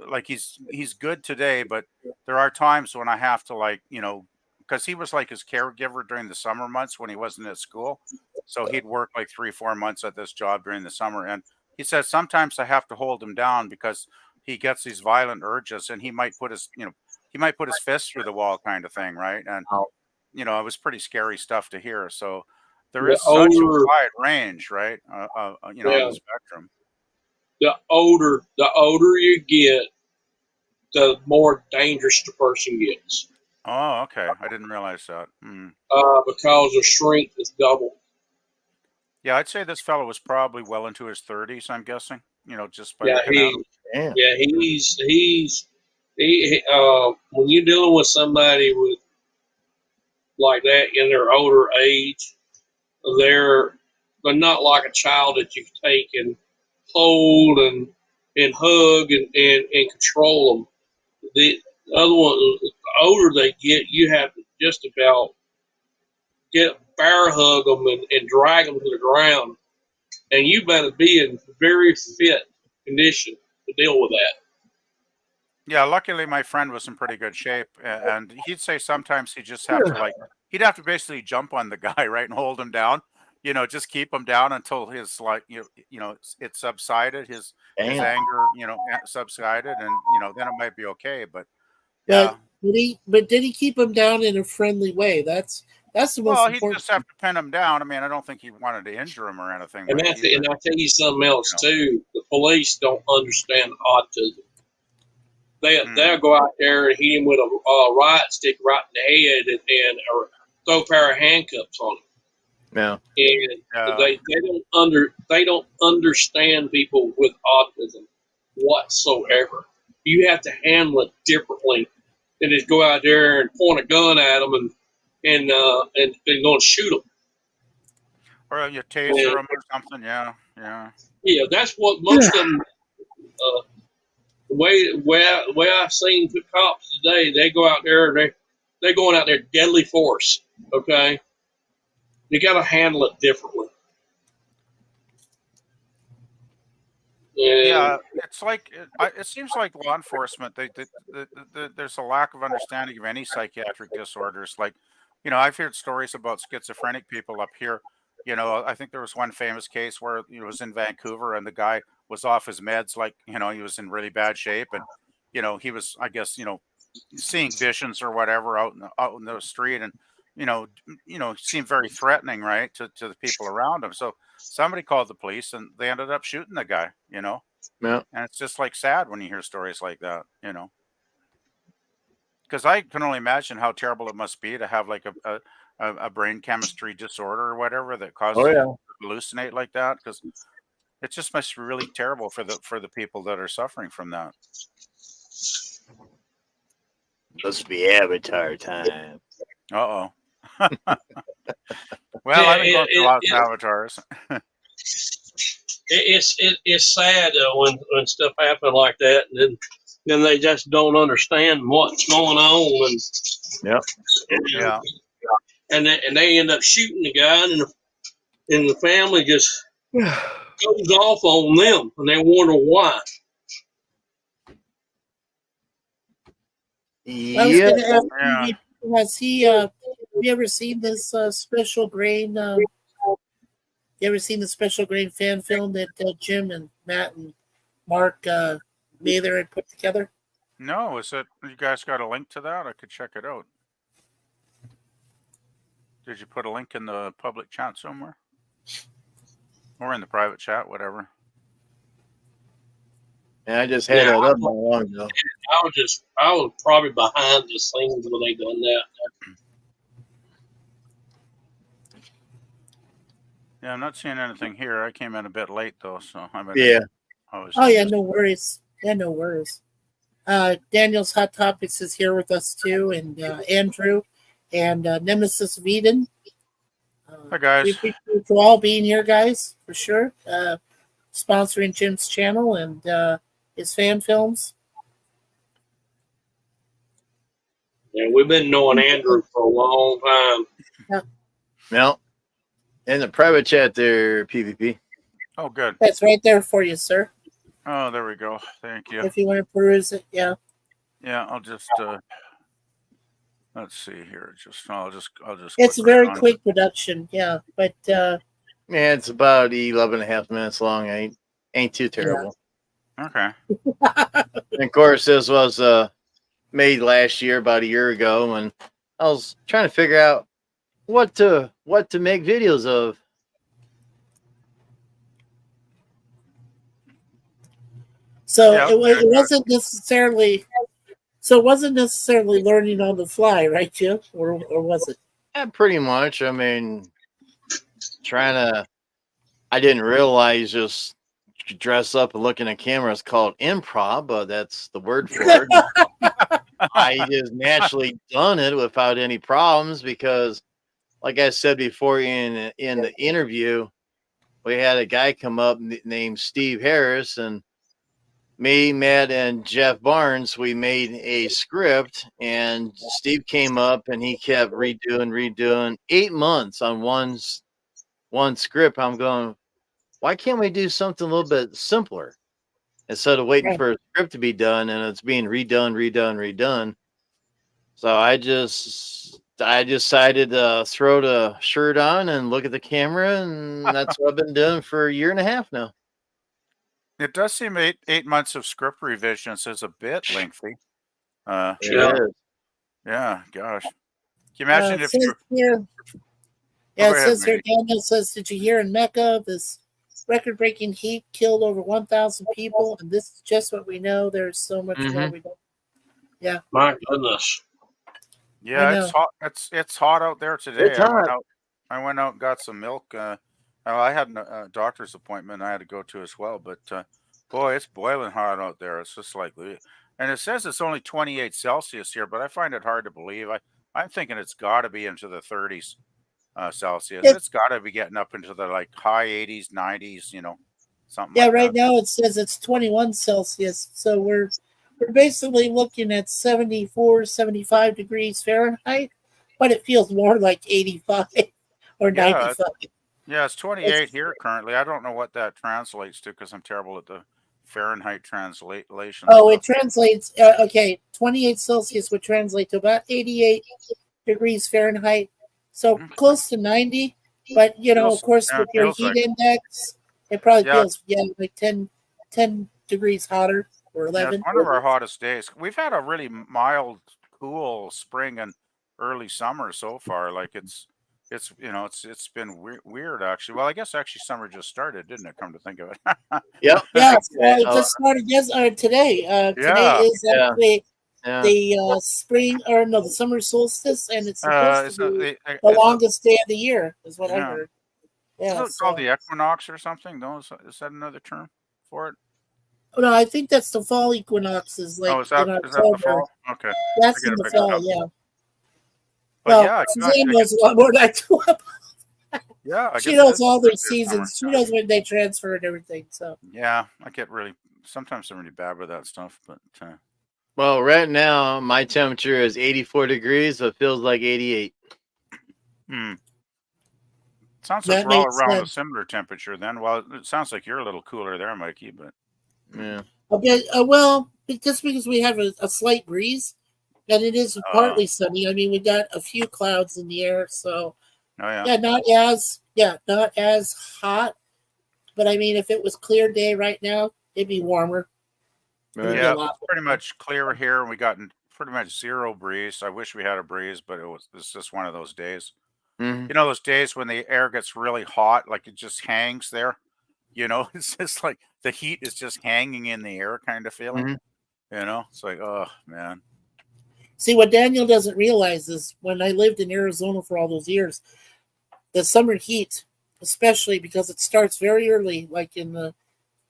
like he's good today, but there are times when I have to, like, because he was like his caregiver during the summer months when he wasn't at school. So he'd work like 3, 4 months at this job during the summer. And he said sometimes I have to hold him down because he gets these violent urges and he might put his fist through the wall kind of thing, right? And it was pretty scary stuff to hear. So there The is such a older, wide range, right? On yeah, the spectrum. the older you get, the more dangerous the person gets, Oh, okay. I didn't realize that. because their strength is double. Yeah, I'd say this fellow was probably well into his 30s, I'm guessing, just by Yeah, looking at him. Damn. yeah, when you're dealing with somebody with like that in their older age, they're they're not like a child that you can take and hold and hug and control them. The other one, the older they get, you have to just about get bear hug them and drag them to the ground, and you better be in very fit condition to deal with that. Yeah, luckily my friend was in pretty good shape, and he'd say sometimes he just have to he'd have to basically jump on the guy, right, and hold him down, just keep him down until his like it subsided, his Damn. anger, subsided, and then it might be okay. But But yeah, did he keep him down in a friendly way? That's the most well, he'd important just have to pin him down. I mean, I don't think he wanted to injure him or anything And like that's either. and I tell you something else You know. too. The police don't understand autism. They'll Mm. go out there and hit him with a riot stick right in the head and or throw a pair of handcuffs on him. Yeah. And they don't understand people with autism whatsoever. You have to handle it differently than just go out there and point a gun at them and go and shoot them. Or you taser And him or something. Yeah, yeah. yeah, that's what most of them. Uh, the way I've seen the cops today, they go out there and they're going out there deadly force. Okay, you got to handle it differently. And Yeah, it's like it seems like law enforcement. There's a lack of understanding of any psychiatric disorders. Like, I've heard stories about schizophrenic people up here. I think there was one famous case where it was in Vancouver, and the guy was off his meds. Like, he was in really bad shape, and he was, I guess, seeing visions or whatever out in the street, and seemed very threatening, right, to the people around him. So somebody called the police, and they ended up shooting the guy. Yeah. And it's just like sad when you hear stories like that, because I can only imagine how terrible it must be to have like a brain chemistry disorder or whatever that Oh causes you yeah. to hallucinate like that. Because it just must be really terrible for the people that are suffering from that. Must be Avatar time. Uh oh. Well, I've been going through lots of it, avatars. it's sad when stuff happens like that, and then they just don't understand what's going on, Yep. Yeah. and they end up shooting the guy, and the family just goes off on them, and they wonder why. I was Yep. going to ask Yeah. you, have you ever seen this Special Grain? You ever seen the Special Grain fan film that Jim and Matt and Mark Mather had put together? No, is it? You guys got a link to that? I could check it out. Did you put a link in the public chat somewhere? Or in the private chat, whatever. Yeah, I just had that up not long ago. I was probably behind the scenes when they done that. Yeah, I'm not seeing anything here. I came in a bit late though, so I mean, Yeah. Oh yeah, no worries. Yeah, no worries. Daniel's Hot Topics is here with us too, and Andrew, and Nemesis of Eden. Hi, guys. We appreciate you all being here, guys, for sure. Sponsoring Jim's channel and his fan films. Yeah, we've been knowing Andrew for a long time. No. In the private chat there, PvP. Oh, good. That's right there for you, sir. Oh, there we go. Thank you. If you want to peruse it, yeah. Yeah, I'll just let's see here. I'll just. It's a very quick production, yeah. But yeah, it's about 11 and a half minutes long. Ain't too terrible. Yeah. Okay. And of course, this was made last year, about a year ago, when I was trying to figure out what to make videos of. So yeah, it wasn't necessarily. So it wasn't necessarily learning on the fly, right, Jim? Or was it? Yeah, pretty much. I mean, I didn't realize just dress up and look in a camera is called improv, but that's the word for it. I just naturally done it without any problems because, like I said before in the interview, we had a guy come up named Steve Harris, and me, Matt, and Jeff Barnes, we made a script, and Steve came up and he kept redoing 8 months on one script. I'm going, why can't we do something a little bit simpler instead of waiting for a script to be done and it's being redone? So I decided to throw the shirt on and look at the camera, and that's what I've been doing for a year and a half now. It does seem 8 months of script revisions is a bit lengthy. Yeah, gosh. Can you imagine if you... Yeah, it says here, Daniel says, did you hear in Mecca, this record-breaking heat killed over 1,000 people, and this is just what we know. There's so much more we don't. Yeah. My goodness. Yeah, it's hot. It's hot out there today. It's hot. I went out and got some milk. I had a doctor's appointment I had to go to as well, but boy, it's boiling hot out there. It's just like, and it says it's only 28 Celsius here, but I find it hard to believe. I'm thinking it's got to be into the 30s Celsius. It's got to be getting up into the like high 80s, 90s, something. Yeah, like right that. now it says it's 21 Celsius, so we're basically looking at 74, 75 degrees Fahrenheit, but it feels more like 85 or 95. Yeah, it's 28 here currently. I don't know what that translates to because I'm terrible at the Fahrenheit translation. Oh, it translates. Okay, 28 Celsius would translate to about 88 degrees Fahrenheit, so close to 90. But of course, with your heat index, it probably feels like 10 degrees hotter or 11. Yeah, it's one of our hottest days. We've had a really mild, cool spring and early summer so far. Like it's been weird actually. Well, I guess actually summer just started, didn't it? Come to think of it. Yeah, it just started today. Today is actually the spring, or no, the summer solstice, and it's supposed to be the longest day of the year, is what I heard. Yeah, is it called the equinox or something? No, is that another term for it? Oh, no, I think that's the fall equinox. Is like is that the fall? Okay, that's in the fall. Yeah. But well, Suzanne knows a lot more than I do. Yeah, she knows all their seasons. She knows when they transfer and everything. So yeah, sometimes I'm really bad with that stuff. But well, right now my temperature is 84 degrees, so it feels like 88. Sounds like we're all around a similar temperature then. Well, it sounds like you're a little cooler there, Mikey. But yeah, okay. Well, just because we have a slight breeze. And it is partly sunny. I mean, we got a few clouds in the air, so not as hot. But I mean, if it was clear day right now, it'd be warmer. Yeah, it's pretty much clear here, and we got pretty much zero breeze. I wish we had a breeze, but it's just one of those days. Mm-hmm. Those days when the air gets really hot, like it just hangs there. It's just like the heat is just hanging in the air, kind of feeling. Mm-hmm. It's like, oh man. See, what Daniel doesn't realize is when I lived in Arizona for all those years, the summer heat, especially because it starts very early, like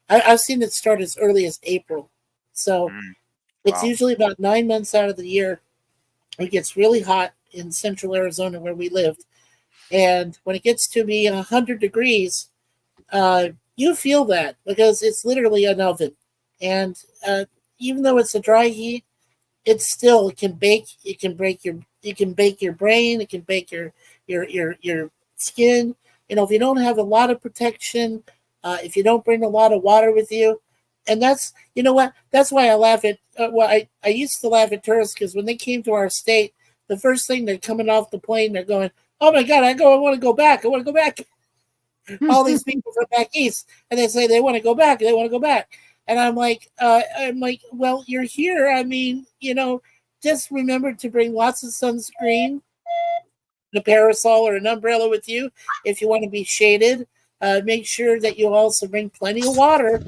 I've seen it start as early as April. So It's Wow. usually about 9 months out of the year. It gets really hot in central Arizona where we lived. And when it gets to be 100 degrees, you feel that because it's literally an oven. And even though it's a dry heat, it can bake. It can bake your brain. It can bake your skin. If you don't have a lot of protection, if you don't bring a lot of water with you, and that's what that's why I laugh at. I used to laugh at tourists because when they came to our state, the first thing they're coming off the plane, they're going, "Oh my God, I want to go back. I want to go back." All these people from back east, and they say they want to go back. They want to go back. And I'm like, well, you're here. I mean, just remember to bring lots of sunscreen, a parasol or an umbrella with you if you want to be shaded. Make sure that you also bring plenty of water.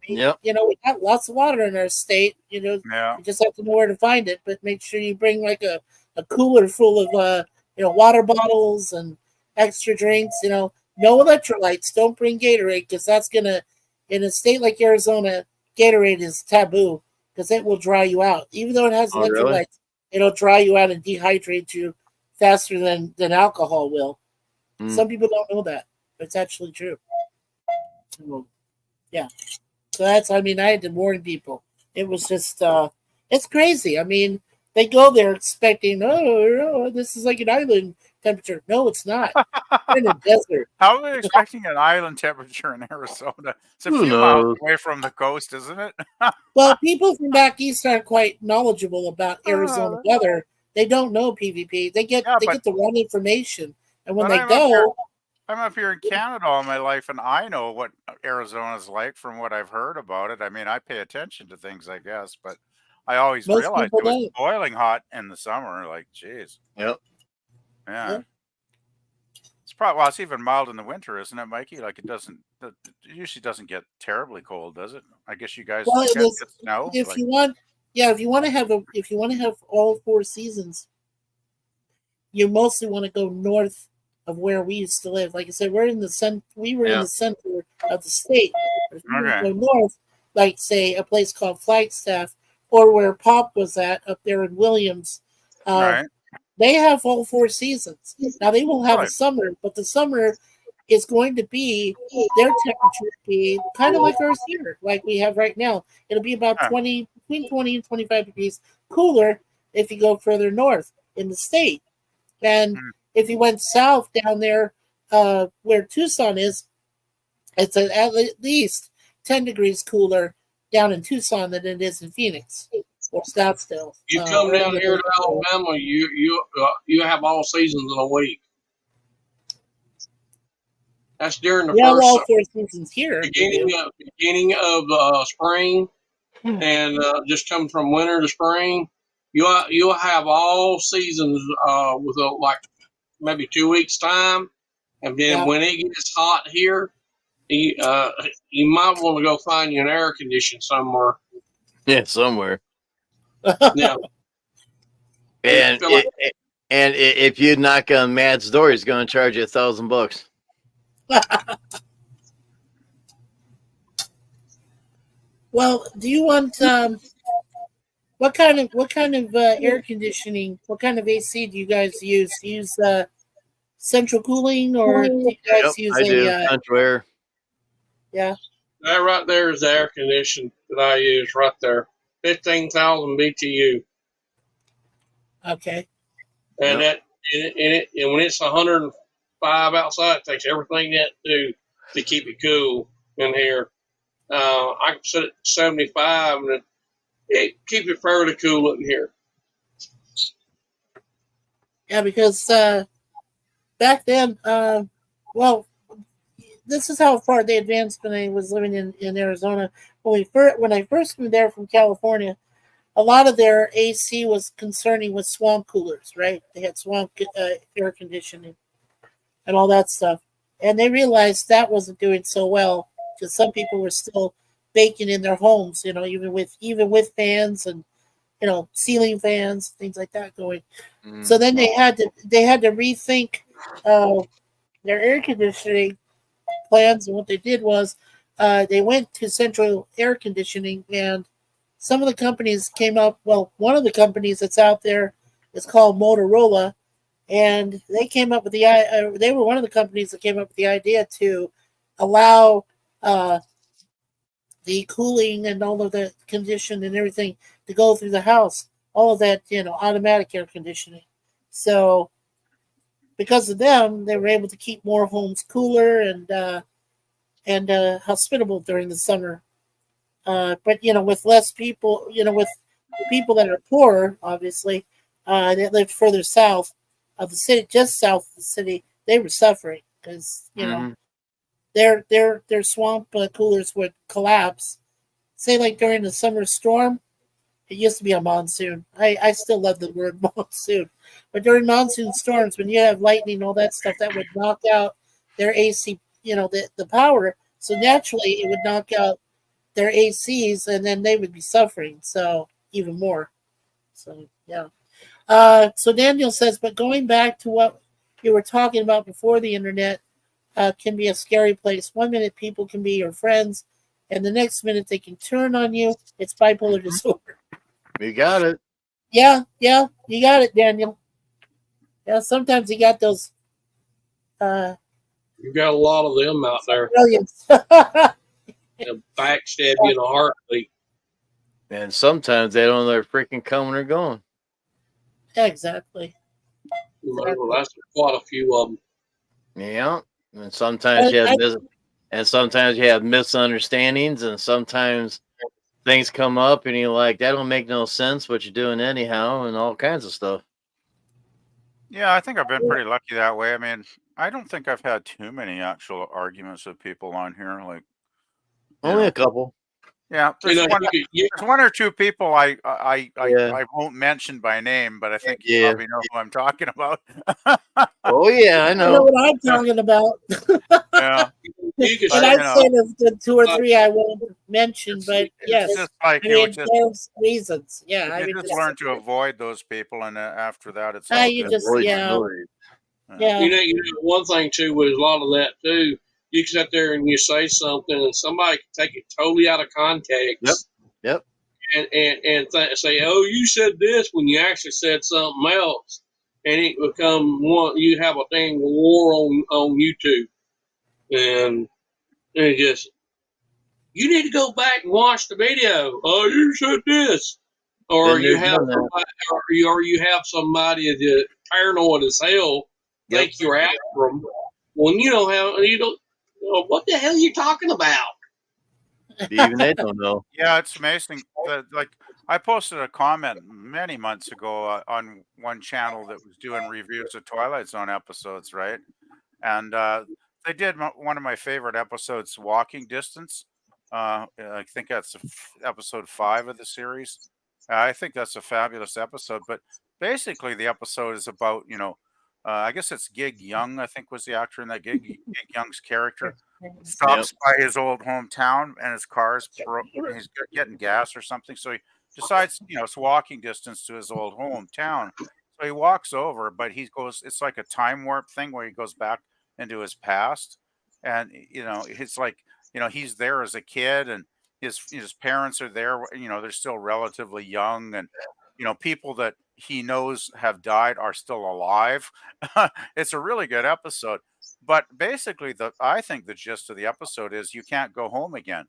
Yep. We got lots of water in our state. Yeah. You just have to know where to find it. But make sure you bring like a cooler full of water bottles and extra drinks. No electrolytes. Don't bring Gatorade because that's gonna, in a state like Arizona, Gatorade is taboo because it will dry you out. Even though it has Oh, really? electrolytes, it'll dry you out and dehydrate you faster than alcohol will. Some people don't know that, but it's actually true. So, yeah. So I had to warn people. It was just, it's crazy. I mean, they go there expecting, oh, this is like an island temperature. No, it's not. We're in a desert. How are they expecting an island temperature in Arizona? It's a Who few miles knows? away from the coast, isn't it? Well, people from back east aren't quite knowledgeable about Arizona Uh, weather. They don't know PVP. They get yeah, the wrong information, and when but they go, I'm up here in Canada all my life, and I know what Arizona's like from what I've heard about it. I mean, I pay attention to things, I guess, but I always most realized people it was don't. boiling hot in the summer. Like, geez, Yep. yeah. It's probably it's even mild in the winter, isn't it, Mikey? Like it usually doesn't get terribly cold, does it? I guess you guys Well, get snow. if Like, you want, yeah, if you want to have all 4 seasons, you mostly want to go north of where we used to live. Like I said, we were in Yeah. the center of the state. If you want to okay, go north, like say a place called Flagstaff, or where Pop was at up there in Williams, uh, right, they have all 4 seasons. Now they will have a right, summer, but the summer is going to be their temperature will be kind of like ours here, like we have right now. It'll be about yeah, between 20 and 25 degrees cooler if you go further north in the state. And mm, if you went south down there, where Tucson is, it's at least 10 degrees cooler down in Tucson than it is in Phoenix or Scottsdale. You come Or down any of here those to Alabama, you have all seasons in a week. That's during the we have first all 4 seasons here. We do. beginning of spring, and just coming from winter to spring. You'll have all seasons with like maybe 2 weeks time, and then Yeah. when it gets hot here, you might want to go find you an air condition somewhere. Yeah, somewhere. Yeah, And feel like if you knock on Matt's door, he's going to charge you $1,000. Well, do you want what kind of air conditioning? What kind of AC do you guys use? Do you use central cooling, or do you Yep, guys use I do. a Central air. yeah? that right there is the air condition that I use right there. 15,000 BTU, Okay. and Yep. and when it's 105 outside, it takes everything that do to keep it cool in here. I can set it to 75, and it keep it fairly cool in here. Yeah, because back then, well, this is how far they advanced when I was living in Arizona. When I first moved there from California, a lot of their AC was concerning with swamp coolers, right? They had swamp air conditioning and all that stuff, and they realized that wasn't doing so well because some people were still baking in their homes, even with fans and ceiling fans, things like that going. So then they had to rethink their air conditioning plans, and what they did was they went to central air conditioning and some of the companies came up. Well, one of the companies that's out there is called Motorola, and they came up with they were one of the companies that came up with the idea to allow the cooling and all of the condition and everything to go through the house. All of that, automatic air conditioning. So because of them, they were able to keep more homes cooler and hospitable during the summer. But with less people, with people that are poorer, obviously, that lived further south of the city, just south of the city, they were suffering because their swamp coolers would collapse. Say like during the summer storm, it used to be a monsoon. I still love the word monsoon, but during monsoon storms, when you have lightning and all that stuff, that would knock out their AC, the power. So naturally, it would knock out their ACs, and then they would be suffering. So even more. So yeah. So Daniel says, but going back to what you were talking about before the internet, can be a scary place. 1 minute people can be your friends, and the next minute they can turn on you. It's bipolar disorder. You got it. Yeah, you got it, Daniel. Yeah, sometimes you got those. You got a lot of them out there. Brilliance. They'll backstab you in a heartbeat. And sometimes they don't know they're freaking coming or going. Yeah, exactly. Well, that's quite a few of them. Yeah, and sometimes sometimes you have misunderstandings, and sometimes things come up, and you're like, "That don't make no sense. What you're doing anyhow," and all kinds of stuff. Yeah, I think I've been pretty lucky that way. I mean, I don't think I've had too many actual arguments with people on here. Like, Only a couple. Yeah, there's one or two people I won't mention by name, but I think you probably know who I'm talking about. Oh yeah, I know. I know what I'm talking about. Yeah, and I'd say the two or three I won't mention, but yes, just like there's reasons. Yeah, you just learn to avoid those people, and after that, it's all you good. just yeah. You know, one thing too with a lot of that too. You can sit there and you say something, and somebody can take it totally out of context. Yep. And say, "Oh, you said this," when you actually said something else, and it become one. You have a thing war on YouTube, and it just you need to go back and watch the video. Oh, you said this, or you have somebody, or you have somebody that paranoid as hell think you're after them when you don't have you don't. What the hell are you talking about? Even they don't know. Yeah, it's amazing. Like I posted a comment many months ago on one channel that was doing reviews of Twilight Zone episodes, right? And they did one of my favorite episodes, Walking Distance. I think that's episode 5 of the series. I think that's a fabulous episode. But basically, the episode is about I guess it's Gig Young. I think was the actor in that. Gig Young's character stops by his old hometown and his car's he's getting gas or something. So he decides, it's walking distance to his old hometown. So he walks over, but it's like a time warp thing where he goes back into his past. And, it's like, he's there as a kid and his parents are there, they're still relatively young and, people that he knows have died are still alive. It's a really good episode. But basically, I think the gist of the episode is you can't go home again.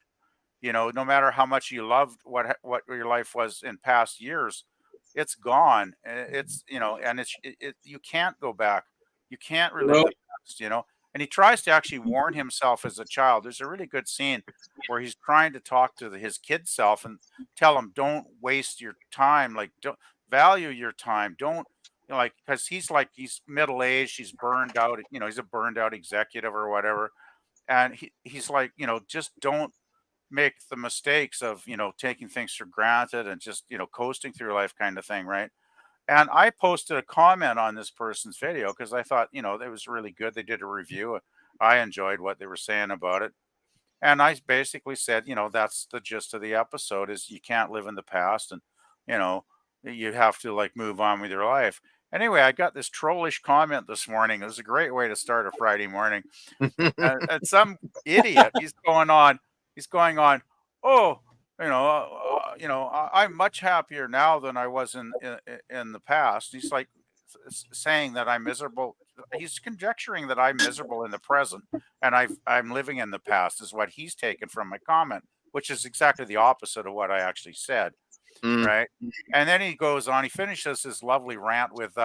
No matter how much you loved what your life was in past years, it's gone. It's and you can't go back. You can't relive the past. And he tries to actually warn himself as a child. There's a really good scene where he's trying to talk to his kid self and tell him, "Don't waste your time. Like, don't value your time. Don't." Because he's middle aged, he's burned out, he's a burned out executive or whatever. And he's like, just don't make the mistakes of, taking things for granted and just, coasting through life kind of thing. Right. And I posted a comment on this person's video because I thought, it was really good. They did a review. I enjoyed what they were saying about it. And I basically said, that's the gist of the episode is you can't live in the past and, you have to like move on with your life. Anyway, I got this trollish comment this morning. It was a great way to start a Friday morning. And some idiot, he's going on, oh, I'm much happier now than I was in the past. He's like saying that I'm miserable. He's conjecturing that I'm miserable in the present, and I'm living in the past. Is what he's taken from my comment, which is exactly the opposite of what I actually said, Mm. right? And then he goes on. He finishes his lovely rant with,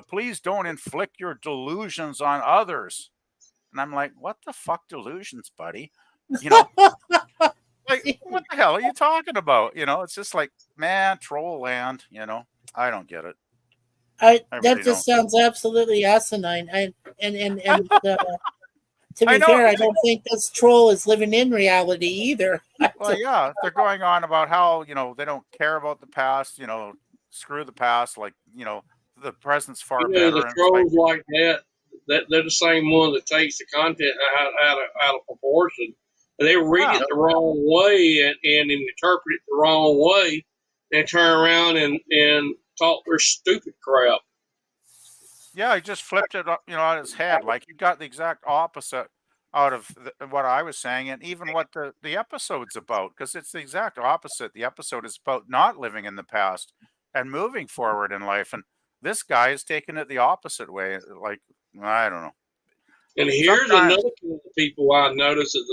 please don't inflict your delusions on others. And I'm like, what the fuck delusions, buddy? You know, like, what the hell are you talking about? It's just like, man, troll land. I don't get it. I That really just don't. sounds absolutely asinine. And to I be know. fair, I don't think this troll is living in reality either. Well, yeah, they're going on about how, they don't care about the past, screw the past, like, the present's far The better. And it's like, trolls like that they're the same one that takes the content out of proportion. And they read yeah, it the wrong way and interpret it the wrong way and turn around and talk their stupid crap. yeah, he just flipped it up, on his head. Like, you got the exact opposite out of what I was saying, and even what the episode's about, because it's the exact opposite. The episode is about not living in the past and moving forward in life. And this guy is taking it the opposite way. Like, I don't know. And here's Sometimes, another kind of people I notice is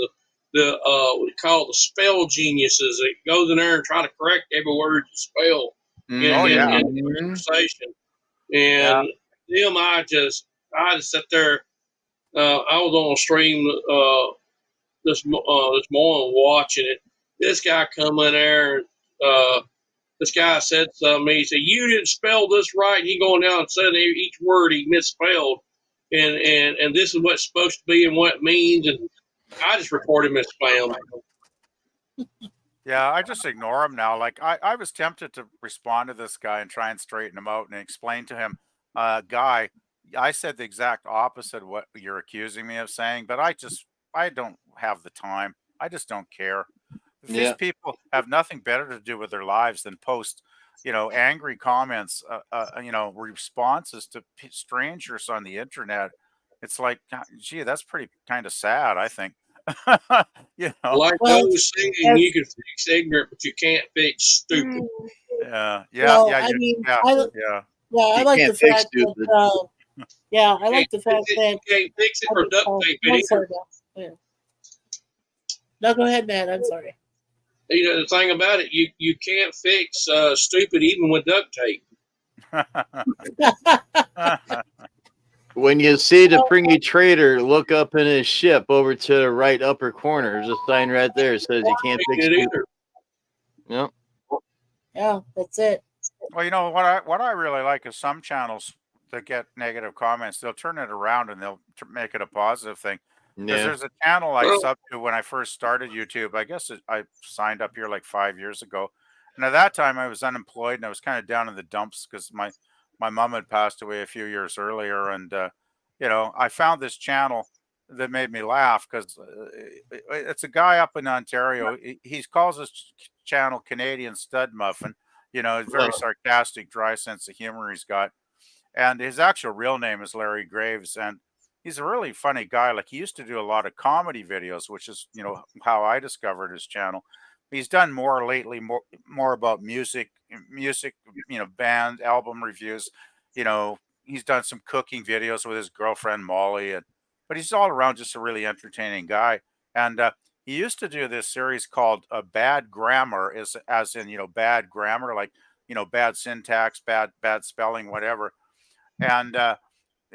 the what we call the spell geniuses that goes in there and try to correct every word you spell oh in yeah, conversation. yeah. And them, I just sat there. I was on a stream this morning watching it. This guy come in there. This guy said something. He said, "You didn't spell this right." He going down and said each word he misspelled, and this is what it's supposed to be and what it means. And I just reported him as spam. Yeah, I just ignore him now. Like, I was tempted to respond to this guy and try and straighten him out and explain to him, guy, I said the exact opposite of what you're accusing me of saying, but I don't have the time. I just don't care. If these Yeah. people have nothing better to do with their lives than post, angry comments, responses to strangers on the internet, it's like, gee, that's pretty kind of sad, I think. you know, Like Well, those saying, as, you can fix ignorant, but you can't fix stupid. yeah, well, yeah, I mean, yeah, I yeah. I You like can't the fake fact that stupid. yeah, I You like can't the fix fact it. that You can't fix it or duct tape it I'm sorry, either. Bill. Yeah. No, go ahead, Matt. I'm sorry. The thing about it, you can't fix stupid even with duct tape. When you see the Well, Pringy trader, look up in his ship over to the right upper corner. There's a sign right there that says you can't fix It stupid. either. Yep. yeah, that's it. Well, what I really like is some channels that get negative comments, they'll turn it around and they'll make it a positive thing. Because Yeah. there's a channel I Well, subbed to when I first started YouTube. I guess I signed up here like 5 years ago, and at that time I was unemployed and I was kind of down in the dumps because my mom had passed away a few years earlier, and I found this channel that made me laugh because it's a guy up in Ontario. He calls his channel Canadian Stud Muffin. Very sarcastic, dry sense of humor he's got. And his actual real name is Larry Graves. And he's a really funny guy. Like, he used to do a lot of comedy videos, which is, how I discovered his channel. He's done more lately, more about music, band album reviews. He's done some cooking videos with his girlfriend Molly, but he's all around just a really entertaining guy. And he used to do this series called Bad Grammar, as in, bad grammar, like, bad syntax, bad spelling, whatever. And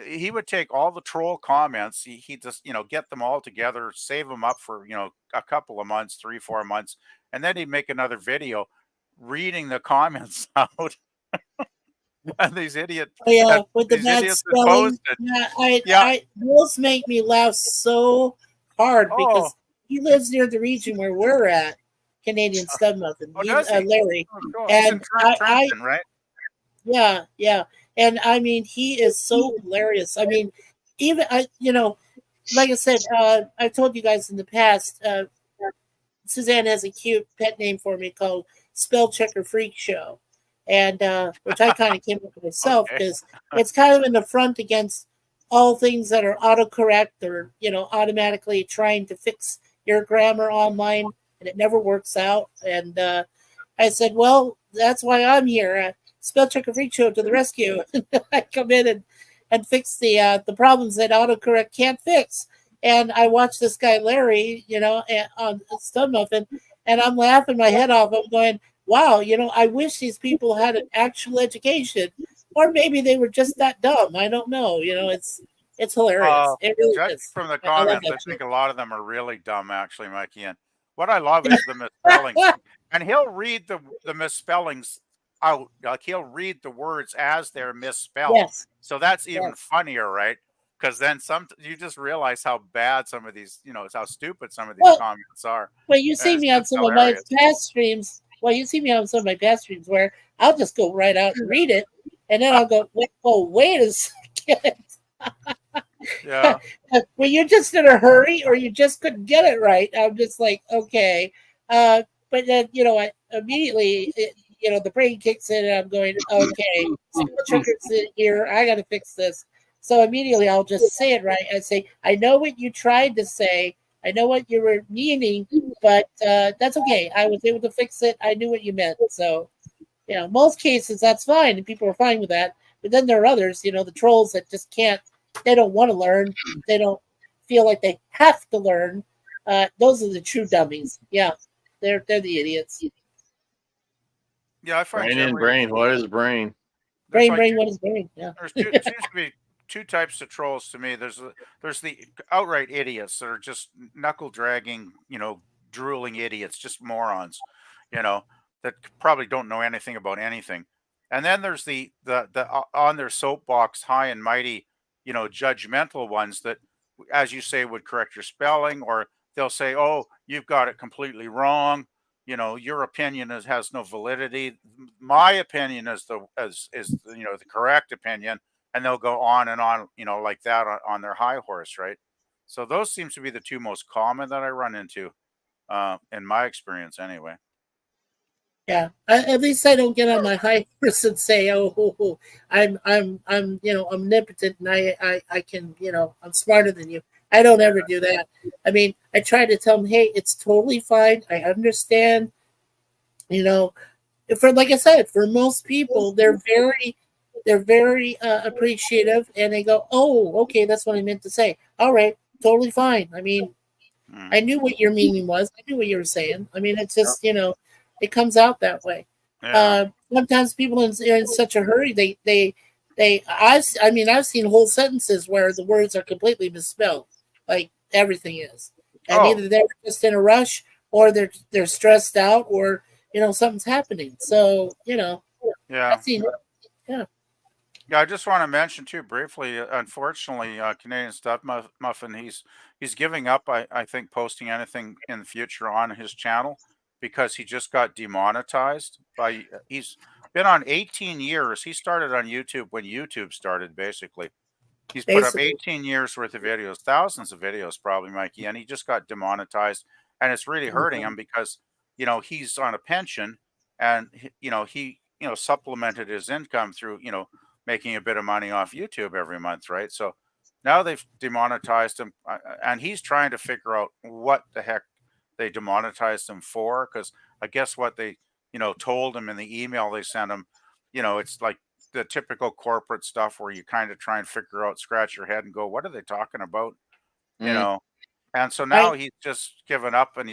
he would take all the troll comments, he just, get them all together, save them up for, a couple of months, 3 4 months, and then he'd make another video reading the comments out. And Oh, yeah, and with the these bad idiots that spelling. posted, Yeah, yeah, those make me laugh so hard oh, because he lives near the region where we're at, Canadian Stud Muffin. oh, does he? Larry, Oh, cool. He's in and Trenton, right? yeah, and I mean, he is so hilarious. I mean, even like I said, I've told you guys in the past. Suzanne has a cute pet name for me called Spell Checker Freak Show, and which I kind of came up with myself Okay. because it's kind of an affront against all things that are autocorrect or automatically trying to fix your grammar online, and it never works out. And I said, well, that's why I'm here. Spell Checker Freak Show to the rescue. I come in and fix the problems that autocorrect can't fix. And I watched this guy Larry, on Stud Muffin, and I'm laughing my head off. I'm going, wow, I wish these people had an actual education, or maybe they were just that dumb. I don't know. It's hilarious. It really Judging is. from the I love comments, I that think show. a lot of them are really dumb, actually, Mikey. And what I love is the misspellings. And he'll read the misspellings out. Like he'll read the words as they're misspelled. Yes. So that's even Yes. funnier, right? Because then you just realize how bad some of these, how stupid some of these Well, comments are. well, you And see it's me on just some of my hilarious. past streams. Well, you see me on some of my past streams where I'll just go right out and read it, and then I'll go, wait a second. Yeah. Were you just in a hurry, or you just couldn't get it right? I'm just like, okay. But then, I immediately, the brain kicks in, and I'm going, okay, spell checkers in here. I got to fix this. So immediately, I'll just say it right. I say, I know what you tried to say. I know what you were meaning, but that's okay. I was able to fix it. I knew what you meant. So, most cases that's fine, and people are fine with that. But then there are others, the trolls that just can't. They don't want to learn. They don't feel like they have to learn. Those are the true dummies. Yeah, they're the idiots. Yeah, I find Brain in generally brain. What is brain? there's Brain, like brain, what is brain? Yeah. there's seems to be two types of trolls to me. There's the outright idiots that are just knuckle dragging, drooling idiots, just morons, you know, that probably don't know anything about anything. And then there's the on their soapbox, high and mighty, judgmental ones that, as you say, would correct your spelling, or they'll say, "Oh, you've got it completely wrong. Your opinion has no validity. My opinion is the correct opinion," and they'll go on and on, like that on their high horse, right? So those seems to be the two most common that I run into, in my experience, anyway. Yeah, at least I don't get on my high horse and say, "Oh, I'm omnipotent, and I can, I'm smarter than you." I don't ever do that. I mean, I try to tell them, "Hey, it's totally fine. I understand." You know, for like I said, for most people, they're very appreciative, and they go, "Oh, okay, that's what I meant to say. All right, totally fine." I mean, Mm. I knew what your meaning was. I knew what you were saying. I mean, it's just it comes out that way. Yeah. Sometimes people are in such a hurry. I've seen whole sentences where the words are completely misspelled, like everything is, and Oh, either they're just in a rush, or they're stressed out, or something's happening. So yeah. I've seen it. Yeah, Yeah, I just want to mention too briefly. Unfortunately, Canadian Stuff Muffin, he's giving up. I think posting anything in the future on his channel because he just got demonetized by. He's been on 18 years. He started on YouTube when YouTube started, basically. He's put up basically. 18 years worth of videos, thousands of videos, probably, Mikey, and he just got demonetized, and it's really hurting him because he's on a pension, and he supplemented his income through making a bit of money off YouTube every month, right? So now they've demonetized him, and he's trying to figure out what the heck they demonetized him for, because I guess what they told him in the email they sent him, it's like the typical corporate stuff where you kind of try and figure out, scratch your head and go, what are they talking about? You Mm. know, and so now I he's just given up, and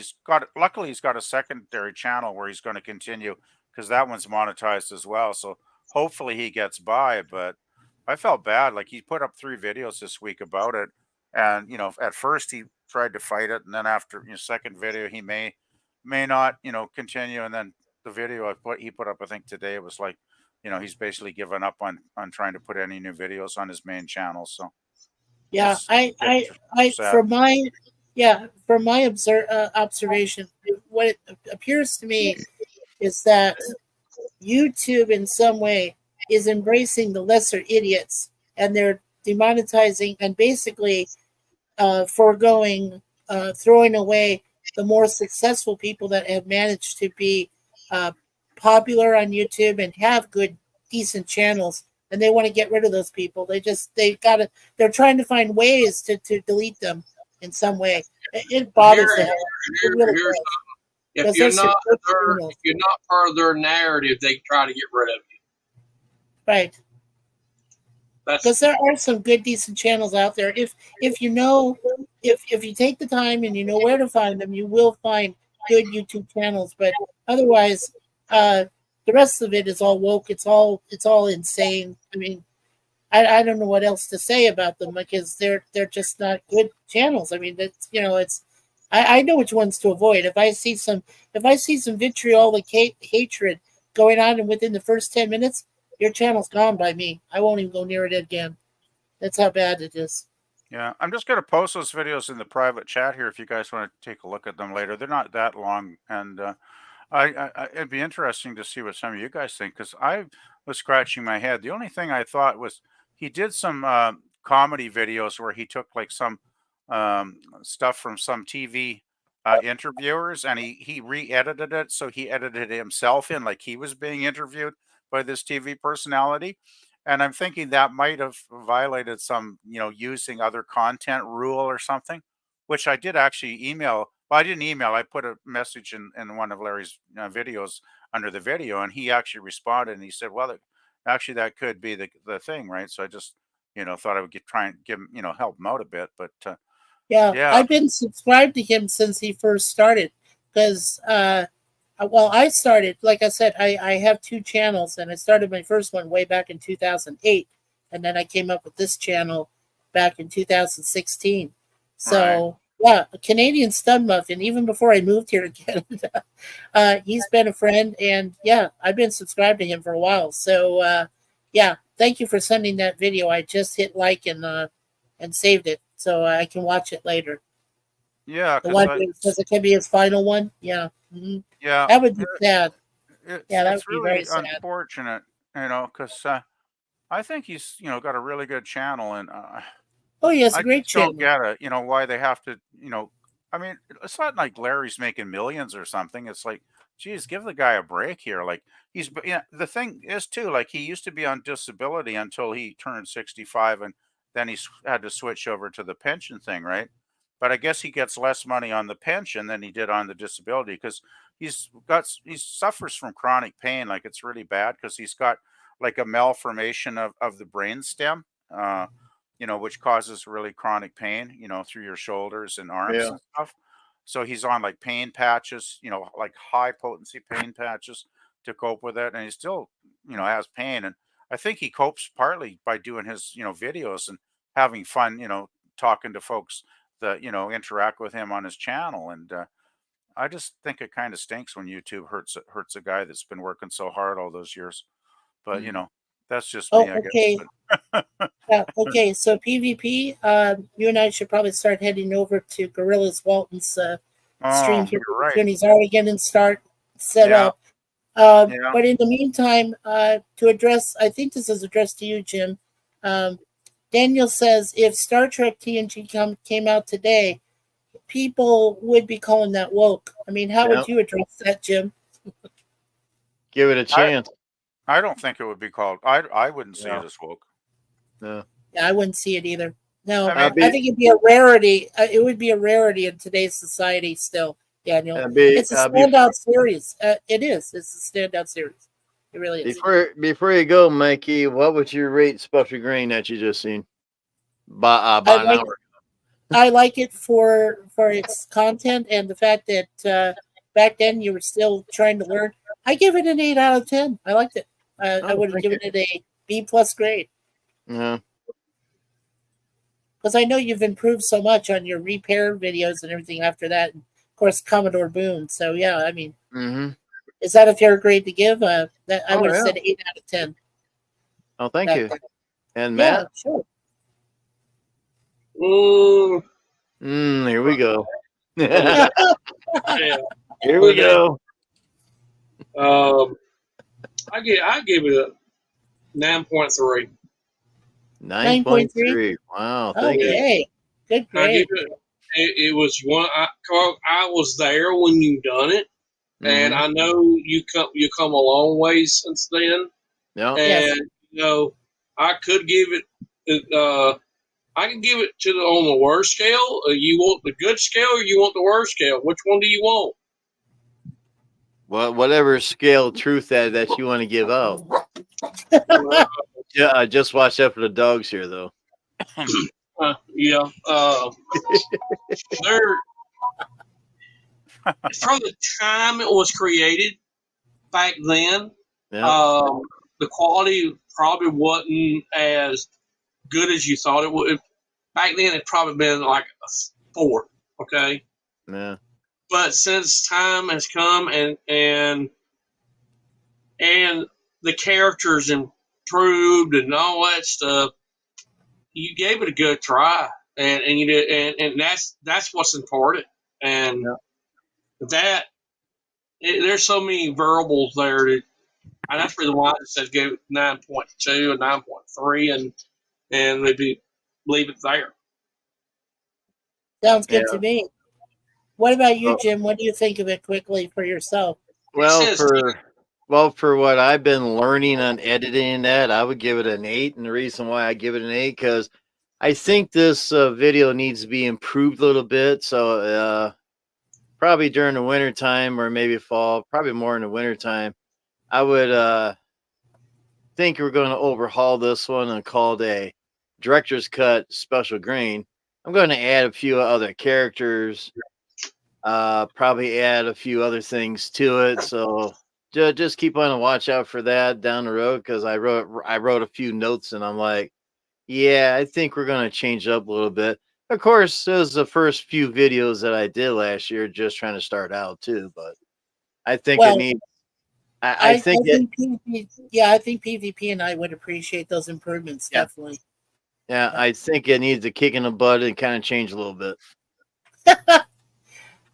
luckily he's got a secondary channel where he's going to continue because that one's monetized as well. So hopefully he gets by. But I felt bad. Like he put up 3 videos this week about it. And, at first he tried to fight it. And then after second video, he may not, continue. And then the video he put up, I think today, was like, he's basically given up on trying to put any new videos on his main channel. So Yeah, it's I, a bit I, I, sad. from my observation, what it appears to me is that YouTube, in some way, is embracing the lesser idiots, and they're demonetizing and basically foregoing, throwing away the more successful people that have managed to be uh, popular on YouTube and have good, decent channels. And they want to get rid of those people. They're trying to find ways to delete them in some way. It Here, bothers the hell. It really here's does. If Because you're there's some not good their, channels. if you're not part of their narrative, they try to get rid of you. Right. That's Because there are some good, decent channels out there. If you know, if you take the time and you know where to find them, you will find good YouTube channels. But otherwise, the rest of it is all woke. It's all insane. I mean, I don't know what else to say about them because they're just not good channels. I mean, it's I know which ones to avoid. If I see some vitriolic hatred going on, and within the first 10 minutes, your channel's gone by me. I won't even go near it again. That's how bad it is. Yeah, I'm just gonna post those videos in the private chat here if you guys want to take a look at them later. They're not that long, and it'd be interesting to see what some of you guys think because I was scratching my head. The only thing I thought was he did some comedy videos where he took like some stuff from some TV interviewers and he re-edited it, so he edited himself in like he was being interviewed by this TV personality. And I'm thinking that might have violated some, using other content rule or something, which I did actually email. Well, I didn't email. I put a message in one of Larry's videos under the video, and he actually responded and he said, "Well, actually, that could be the thing, right?" So I just, thought I would try and give him, help him out a bit. But Yeah, yeah, I've been subscribed to him since he first started. Because well, I started, like I said, I have two channels, and I started my first one way back in 2008, and then I came up with this channel back in 2016. right. So yeah, a Canadian stud muffin. Even before I moved here to Canada, he's been a friend, and yeah, I've been subscribed to him for a while. So yeah, thank you for sending that video. I just hit like and saved it so I can watch it later. Yeah, The because one where it says it can be his final one. Yeah. yeah, That would be sad. it's Yeah, that would it's be very really sad. unfortunate, because I think he's got a really good channel, and Oh, he has a I great just don't channel. get it, why they have to, I mean, it's not like Larry's making millions or something. It's like, geez, give the guy a break here. Like the thing is too, like he used to be on disability until he turned 65 and then had to switch over to the pension thing, right? But I guess he gets less money on the pension than he did on the disability because he suffers from chronic pain. Like it's really bad because he's got like a malformation of the brain stem. Which causes really chronic pain, through your shoulders and arms Yeah. and stuff. So he's on like pain patches, like high potency pain patches to cope with it. And he still, has pain. And I think he copes partly by doing his, videos and having fun, talking to folks that, interact with him on his channel. And I just think it kind of stinks when YouTube hurts a guy that's been working so hard all those years. But, Mm. that's just Oh, me, I guess. okay. But Yeah, okay. So PvP, you and I should probably start heading over to Gorilla's Walton's stream oh, here you're right. soon. He's already getting set Yeah. up. Yeah. But in the meantime, to address, I think this is addressed to you, Jim. Um, Daniel says if Star Trek TNG came out today, people would be calling that woke. I mean, how Yeah. would you address that, Jim? Give it a I chance. I don't think it would be called. I wouldn't see it No. as woke. No. Yeah, I wouldn't see it either. I No, mean, I'd I be think it'd be a rarity. It would be a rarity in today's society still, Daniel. I'd be It's a I'd be standout series. It is. It's a standout series. It really is. before you go, Mikey. What would you rate Special Green that you just seen? I By an like hour. I like it for its content and the fact that back then you were still trying to learn. I give it an 8 out of 10. I liked it. I Oh, would have thank you. given it a B+ grade Yeah. because I know you've improved so much on your repair videos and everything after that. And of course, Commodore Boone. So yeah, I mean, Mm-hmm. is that a fair grade to give? That I Oh would have yeah. said 8 out of 10. Oh, thank Back you. then. And Yeah, Matt. sure. mm, Here we go. yeah. Here we go. Um, I give it a 9.3. 9.3. 9.3. Wow. Thank you. Okay, good I give grade. it was one. Carl, I was there when you done it, and Mm-hmm. I know you come a long way since then. Yeah. Yes. And I could give it. I can give it on the worst scale. You want the good scale, or you want the worst scale? Which one do you want? whatever scale of truth that you want to give out. Yeah, just watch out for the dogs here, though. Yeah. They're from the time it was created back then. Yeah. The quality probably wasn't as good as you thought it would. Back then, it'd probably been like a 4. Okay. Yeah. But since time has come and the characters improved and all that stuff, you gave it a good try, and you did, and that's what's important, and that there's so many variables there, and that's the reason why it says give it 9.2 and 9.3, and maybe leave it there. Sounds good to me. What about you, Jim? What do you think of it quickly for yourself? Well, for what I've been learning on editing that, I would give it an 8. And the reason why I give it an 8, because I think this video needs to be improved a little bit. So probably during the winter time or maybe fall, probably more in the winter time, I would think we're going to overhaul this one and call it a director's cut special green. I'm going to add a few other characters, probably add a few other things to it. So just keep on a watch out for that down the road, because I wrote a few notes and I'm like, yeah, I think we're going to change up a little bit. Of course, it was the first few videos that I did last year, just trying to start out too. But I think it needs. I think PvP and I would appreciate those improvements, definitely. Yeah, I think it needs a kick in the butt and kind of change a little bit.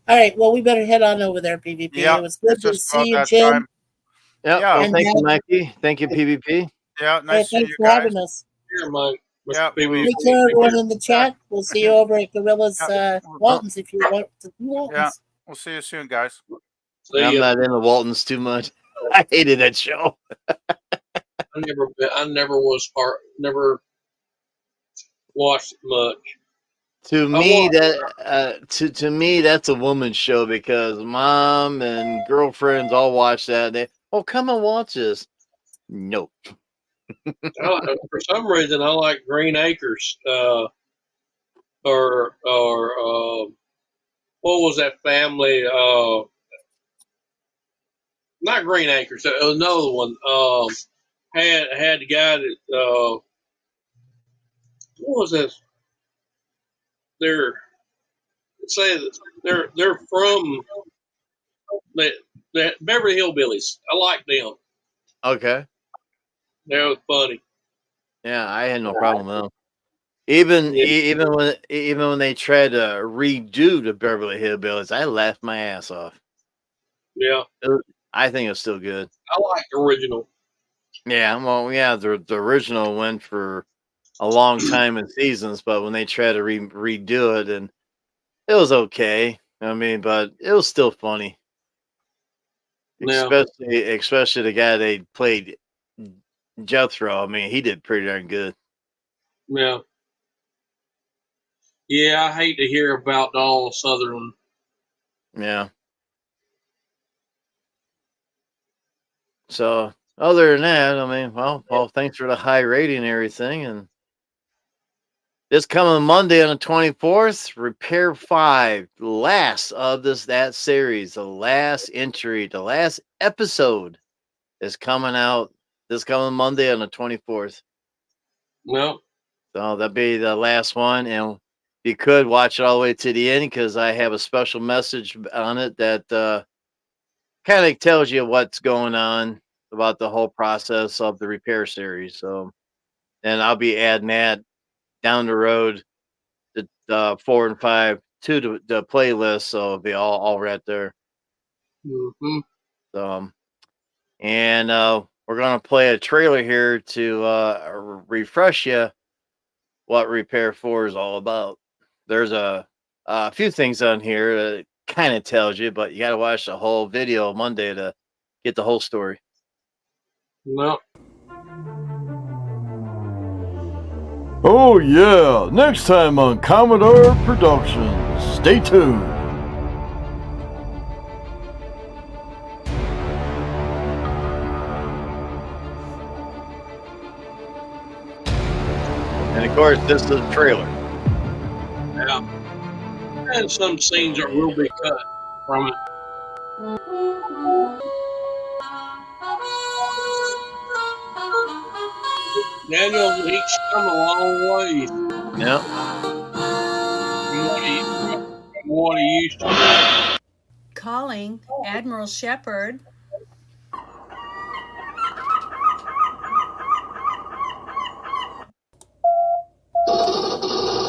All right, well, we better head on over there, PvP. Yeah, it was good to see you, Jim. Yeah, well, thank you, Mikey. Thank you, PvP. Yeah, nice to see you for guys. having us. Here, Mike. Yeah, take care, everyone in the chat. We'll see you over at Gorilla's Waltons if you want to do Waltons. Yeah, we'll see you soon, guys. I'm not into Waltons too much. I hated that show. I never watched much. To me, to me, that's a woman's show, because mom and girlfriends all watch that. They, come and watch this. Nope. For some reason, I like Green Acres, or what was that family? Not Green Acres. Another one. Had the guy that what was this? They're from the Beverly Hillbillies. I like them. Okay. That was funny. Yeah, I had no problem with them. Even when they tried to redo the Beverly Hillbillies, I laughed my ass off. Yeah. I think it's still good. I like the original. Yeah, well, yeah, the original went for a long time in seasons, but when they tried to redo it, and it was okay. I mean, but it was still funny. Yeah. Especially the guy they played, Jethro. I mean, he did pretty darn good. Yeah. Yeah, I hate to hear about Donald Sutherland. Yeah. So other than that, I mean, well, thanks for the high rating and everything. And this coming Monday on the 24th, Repair 5, the last of that series, the last entry, the last episode is coming out this coming Monday on the 24th. Well, so that'll be the last one, and you could watch it all the way to the end, because I have a special message on it that kind of tells you what's going on about the whole process of the Repair series. So, and I'll be adding that down the road, the 4 and 5 to the playlist, so it'll be all right there. Mm-hmm. So, and we're gonna play a trailer here to refresh you what Repair 4 is all about. There's a few things on here that kind of tells you, but you got to watch the whole video Monday to get the whole story. No. Oh yeah, next time on Commodore Productions. Stay tuned. And of course, this is a trailer. Yeah. And some scenes that will be cut from it. Daniel, he's come a long way Yep. from what he used to be. Calling Admiral Shepard.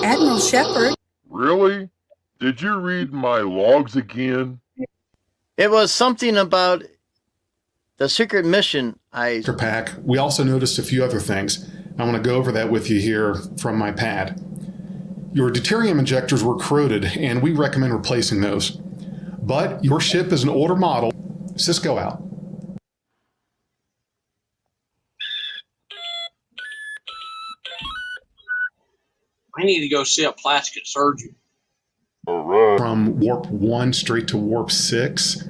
Admiral Shepard. Really? Did you read my logs again? It was something about the secret mission. Pack. We also noticed a few other things. I want to go over that with you here from my pad. Your deuterium injectors were corroded, and we recommend replacing those. But your ship is an older model. Cisco out. I need to go see a plastic surgeon. All right. From warp 1 straight to warp 6,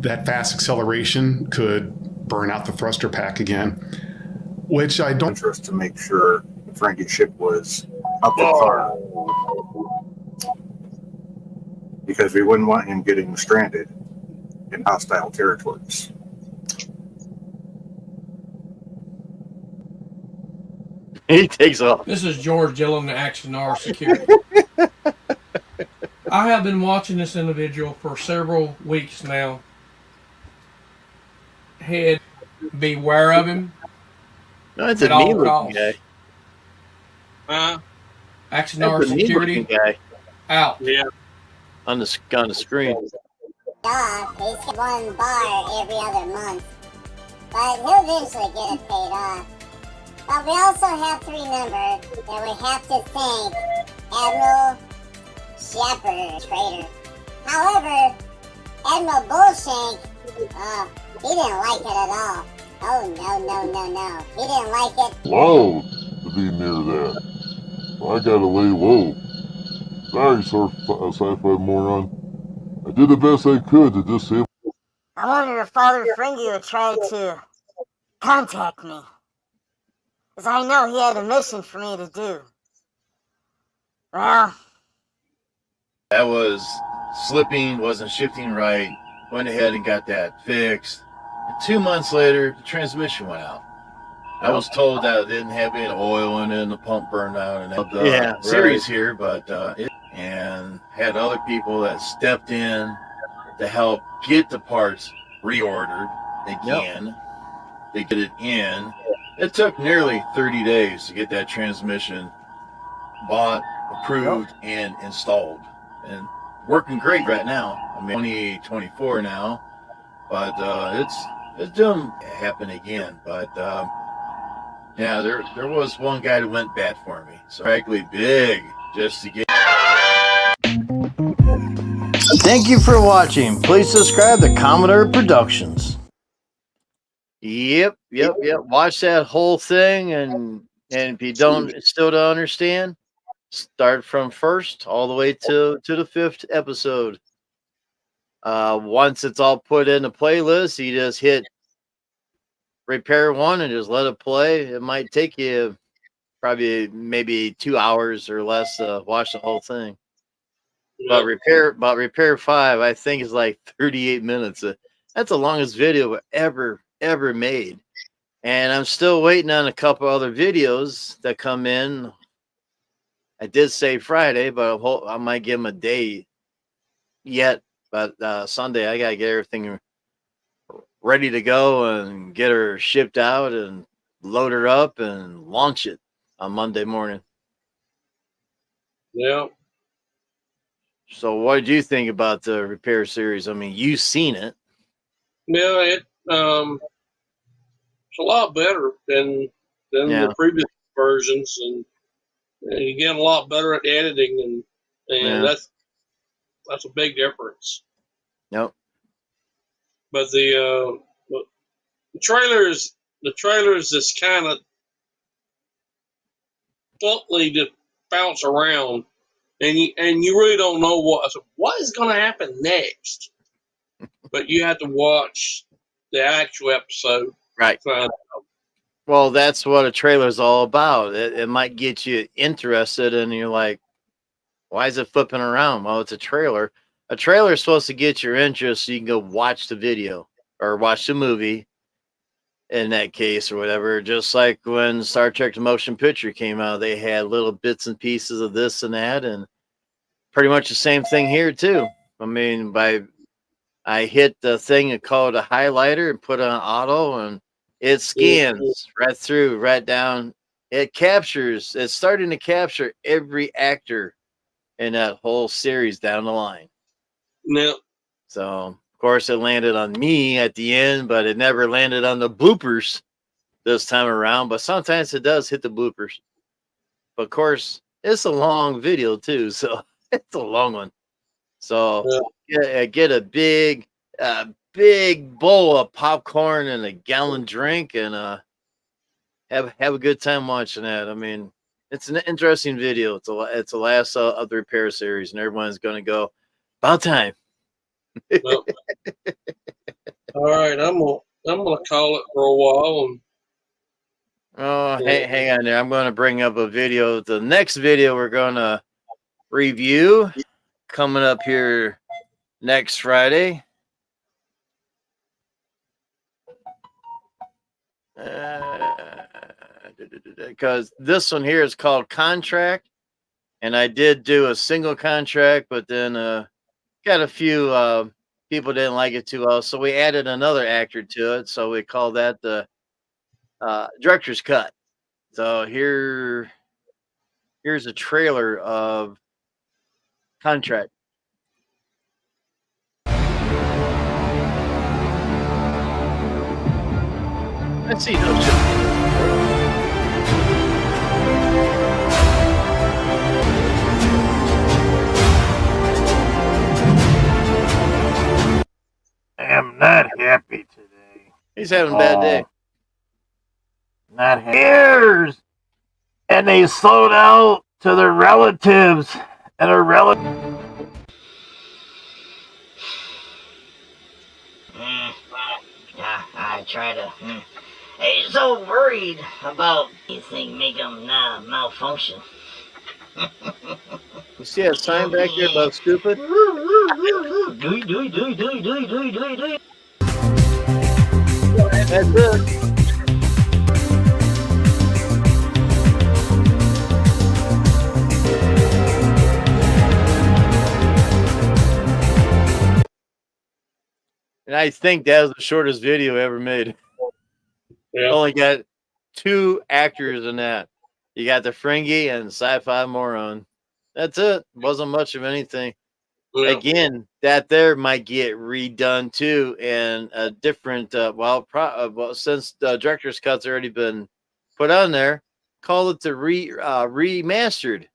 that fast acceleration could burn out the thruster pack again, which I don't... Interest to make sure Frankie's ship was up to par. Because we wouldn't want him getting stranded in hostile territories. He takes off. This is George Dillon, the Axonar Security. I have been watching this individual for several weeks now. Head, beware of him. No, it's a neat-looking guy. Axonar Security guy. Out. Yeah. On the screen. He's one bar every other month. But he'll eventually get it paid off. But we also have to remember that we have to thank Admiral Shepard, traitor. However, Admiral Bullshank, he didn't like it at all. Oh, no. He didn't like it. Loud to be near that. I gotta lay low. Sorry, sci-fi moron. I did the best I could to disable. I wonder if Father Frankie would try to contact me. Because I know he had a mission for me to do. Well, That was slipping, wasn't shifting right. Went ahead and got that fixed. And 2 months later, the transmission went out. I was told that it didn't have any oil in it and the pump burned out and the series here, but and had other people that stepped in to help get the parts reordered again. They get it in. It took nearly 30 days to get that transmission bought, approved, and installed. And working great right now. I mean, 2024 now, but it's doing happen again. But yeah, there was one guy that went bad for me. So frankly, big just to get. Thank you for watching. Please subscribe to Commodore Productions. Yep. Watch that whole thing, and if you still don't understand, start from first all the way to the 5th episode. Once it's all put in a playlist, you just hit repair 1 and just let it play. It might take you probably maybe 2 hours or less to watch the whole thing. But repair 5, I think, is like 38 minutes. That's the longest video ever made. And I'm still waiting on a couple other videos that come in. I did say Friday, but I might give them a day yet. But Sunday, I got to get everything ready to go and get her shipped out and load her up and launch it on Monday morning. Yeah. So what did you think about the repair series? I mean, you've seen it. Yeah, it's a lot better than the previous versions, and you get a lot better at editing, and that's a big difference. Yep. But the trailers just kind of bluntly just bounce around, and you really don't know what is going to happen next. But you have to watch the actual episode. Right. Well, Well, that's what a trailer is all about. It might get you interested, and you're like, why is it flipping around? Well, it's a trailer. A trailer is supposed to get your interest so you can go watch the video or watch the movie in that case or whatever. Just like when Star Trek the Motion Picture came out, they had little bits and pieces of this and that, and pretty much the same thing here too. I mean, I hit the thing and call it a highlighter and put on auto, and it scans right through, right down. It captures. It's starting to capture every actor in that whole series down the line. Now, So, of course, it landed on me at the end, but it never landed on the bloopers this time around. But sometimes it does hit the bloopers. But of course, it's a long video too, so it's a long one. So get a big bowl of popcorn and a gallon drink, and have a good time watching that. I mean, it's an interesting video. It's the last of the repair series, and everyone's going to go about time. Well, all right, I'm gonna call it for a while. And Oh, hang on there. I'm going to bring up a video. The next video we're going to review coming up here next Friday. Because this one here is called Contract, and I did do a single contract, but then got a few people didn't like it too well, so we added another actor to it. So we call that the director's cut. So here's a trailer of Contract. Let's see, no shit. I am not happy today. He's having a bad day. Not happy. Years! And they sold out to their relatives and their relatives. I try to. They're so worried about these things make them malfunction. You see that sign back there about stupid? That's it. And I think that was the shortest video ever made. Yeah. Only got 2 actors in that. You got the Fringy and Sci-Fi Moron. That's it. Wasn't much of anything. Yeah. Again, that there might get redone too, and a different. Well, since the director's cut's already been put on there, call it the remastered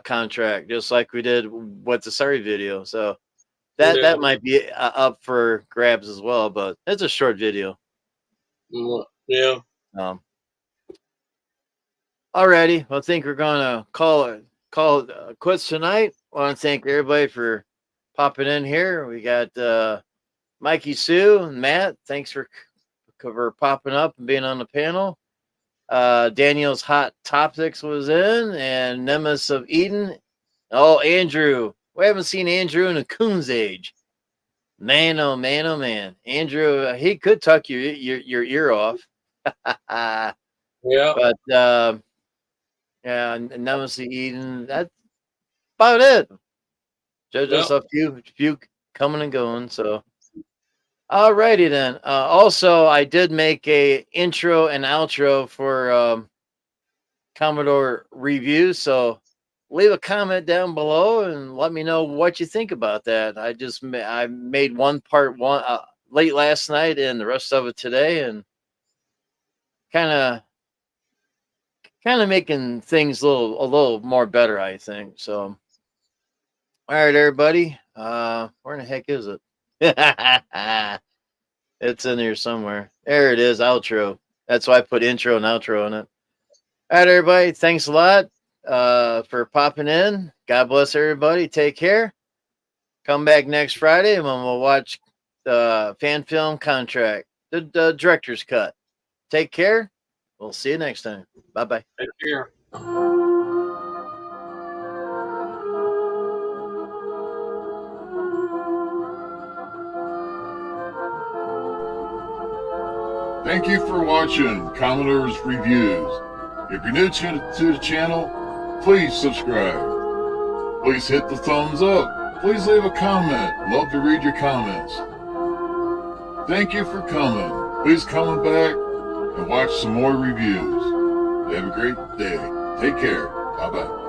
contract, just like we did with the Sorry video. So that might be up for grabs as well, but it's a short video. Yeah. Alrighty, well, I think we're gonna call it quits tonight. I want to thank everybody for popping in here. We got Mikey Sue and Matt. Thanks for popping up and being on the panel. Daniel's Hot Topics was in, and Nemesis of Eden. Oh, Andrew. We haven't seen Andrew in a coon's age. Man, oh man, oh man. Andrew, he could tuck your ear off. Yeah. But yeah, Nemesis of Eden. That's about it. Just a few coming and going. So, alrighty then. Also, I did make a intro and outro for Commodore review. So, leave a comment down below and let me know what you think about that. I made one part late last night and the rest of it today, and kind of making things a little more better, I think. So, all right, everybody. Where in the heck is it? It's in here somewhere. There it is, outro. That's why I put intro and outro in it. All right, everybody. Thanks a lot for popping in. God bless everybody. Take care. Come back next Friday and we'll watch the fan film Contract, the director's cut. Take care. We'll see you next time. Bye-bye. Take care. Thank you for watching Commodore's Reviews. If you're new to the channel, please subscribe. Please hit the thumbs up. Please leave a comment. Love to read your comments. Thank you for coming. Please come back and watch some more reviews. Have a great day. Take care. Bye-bye.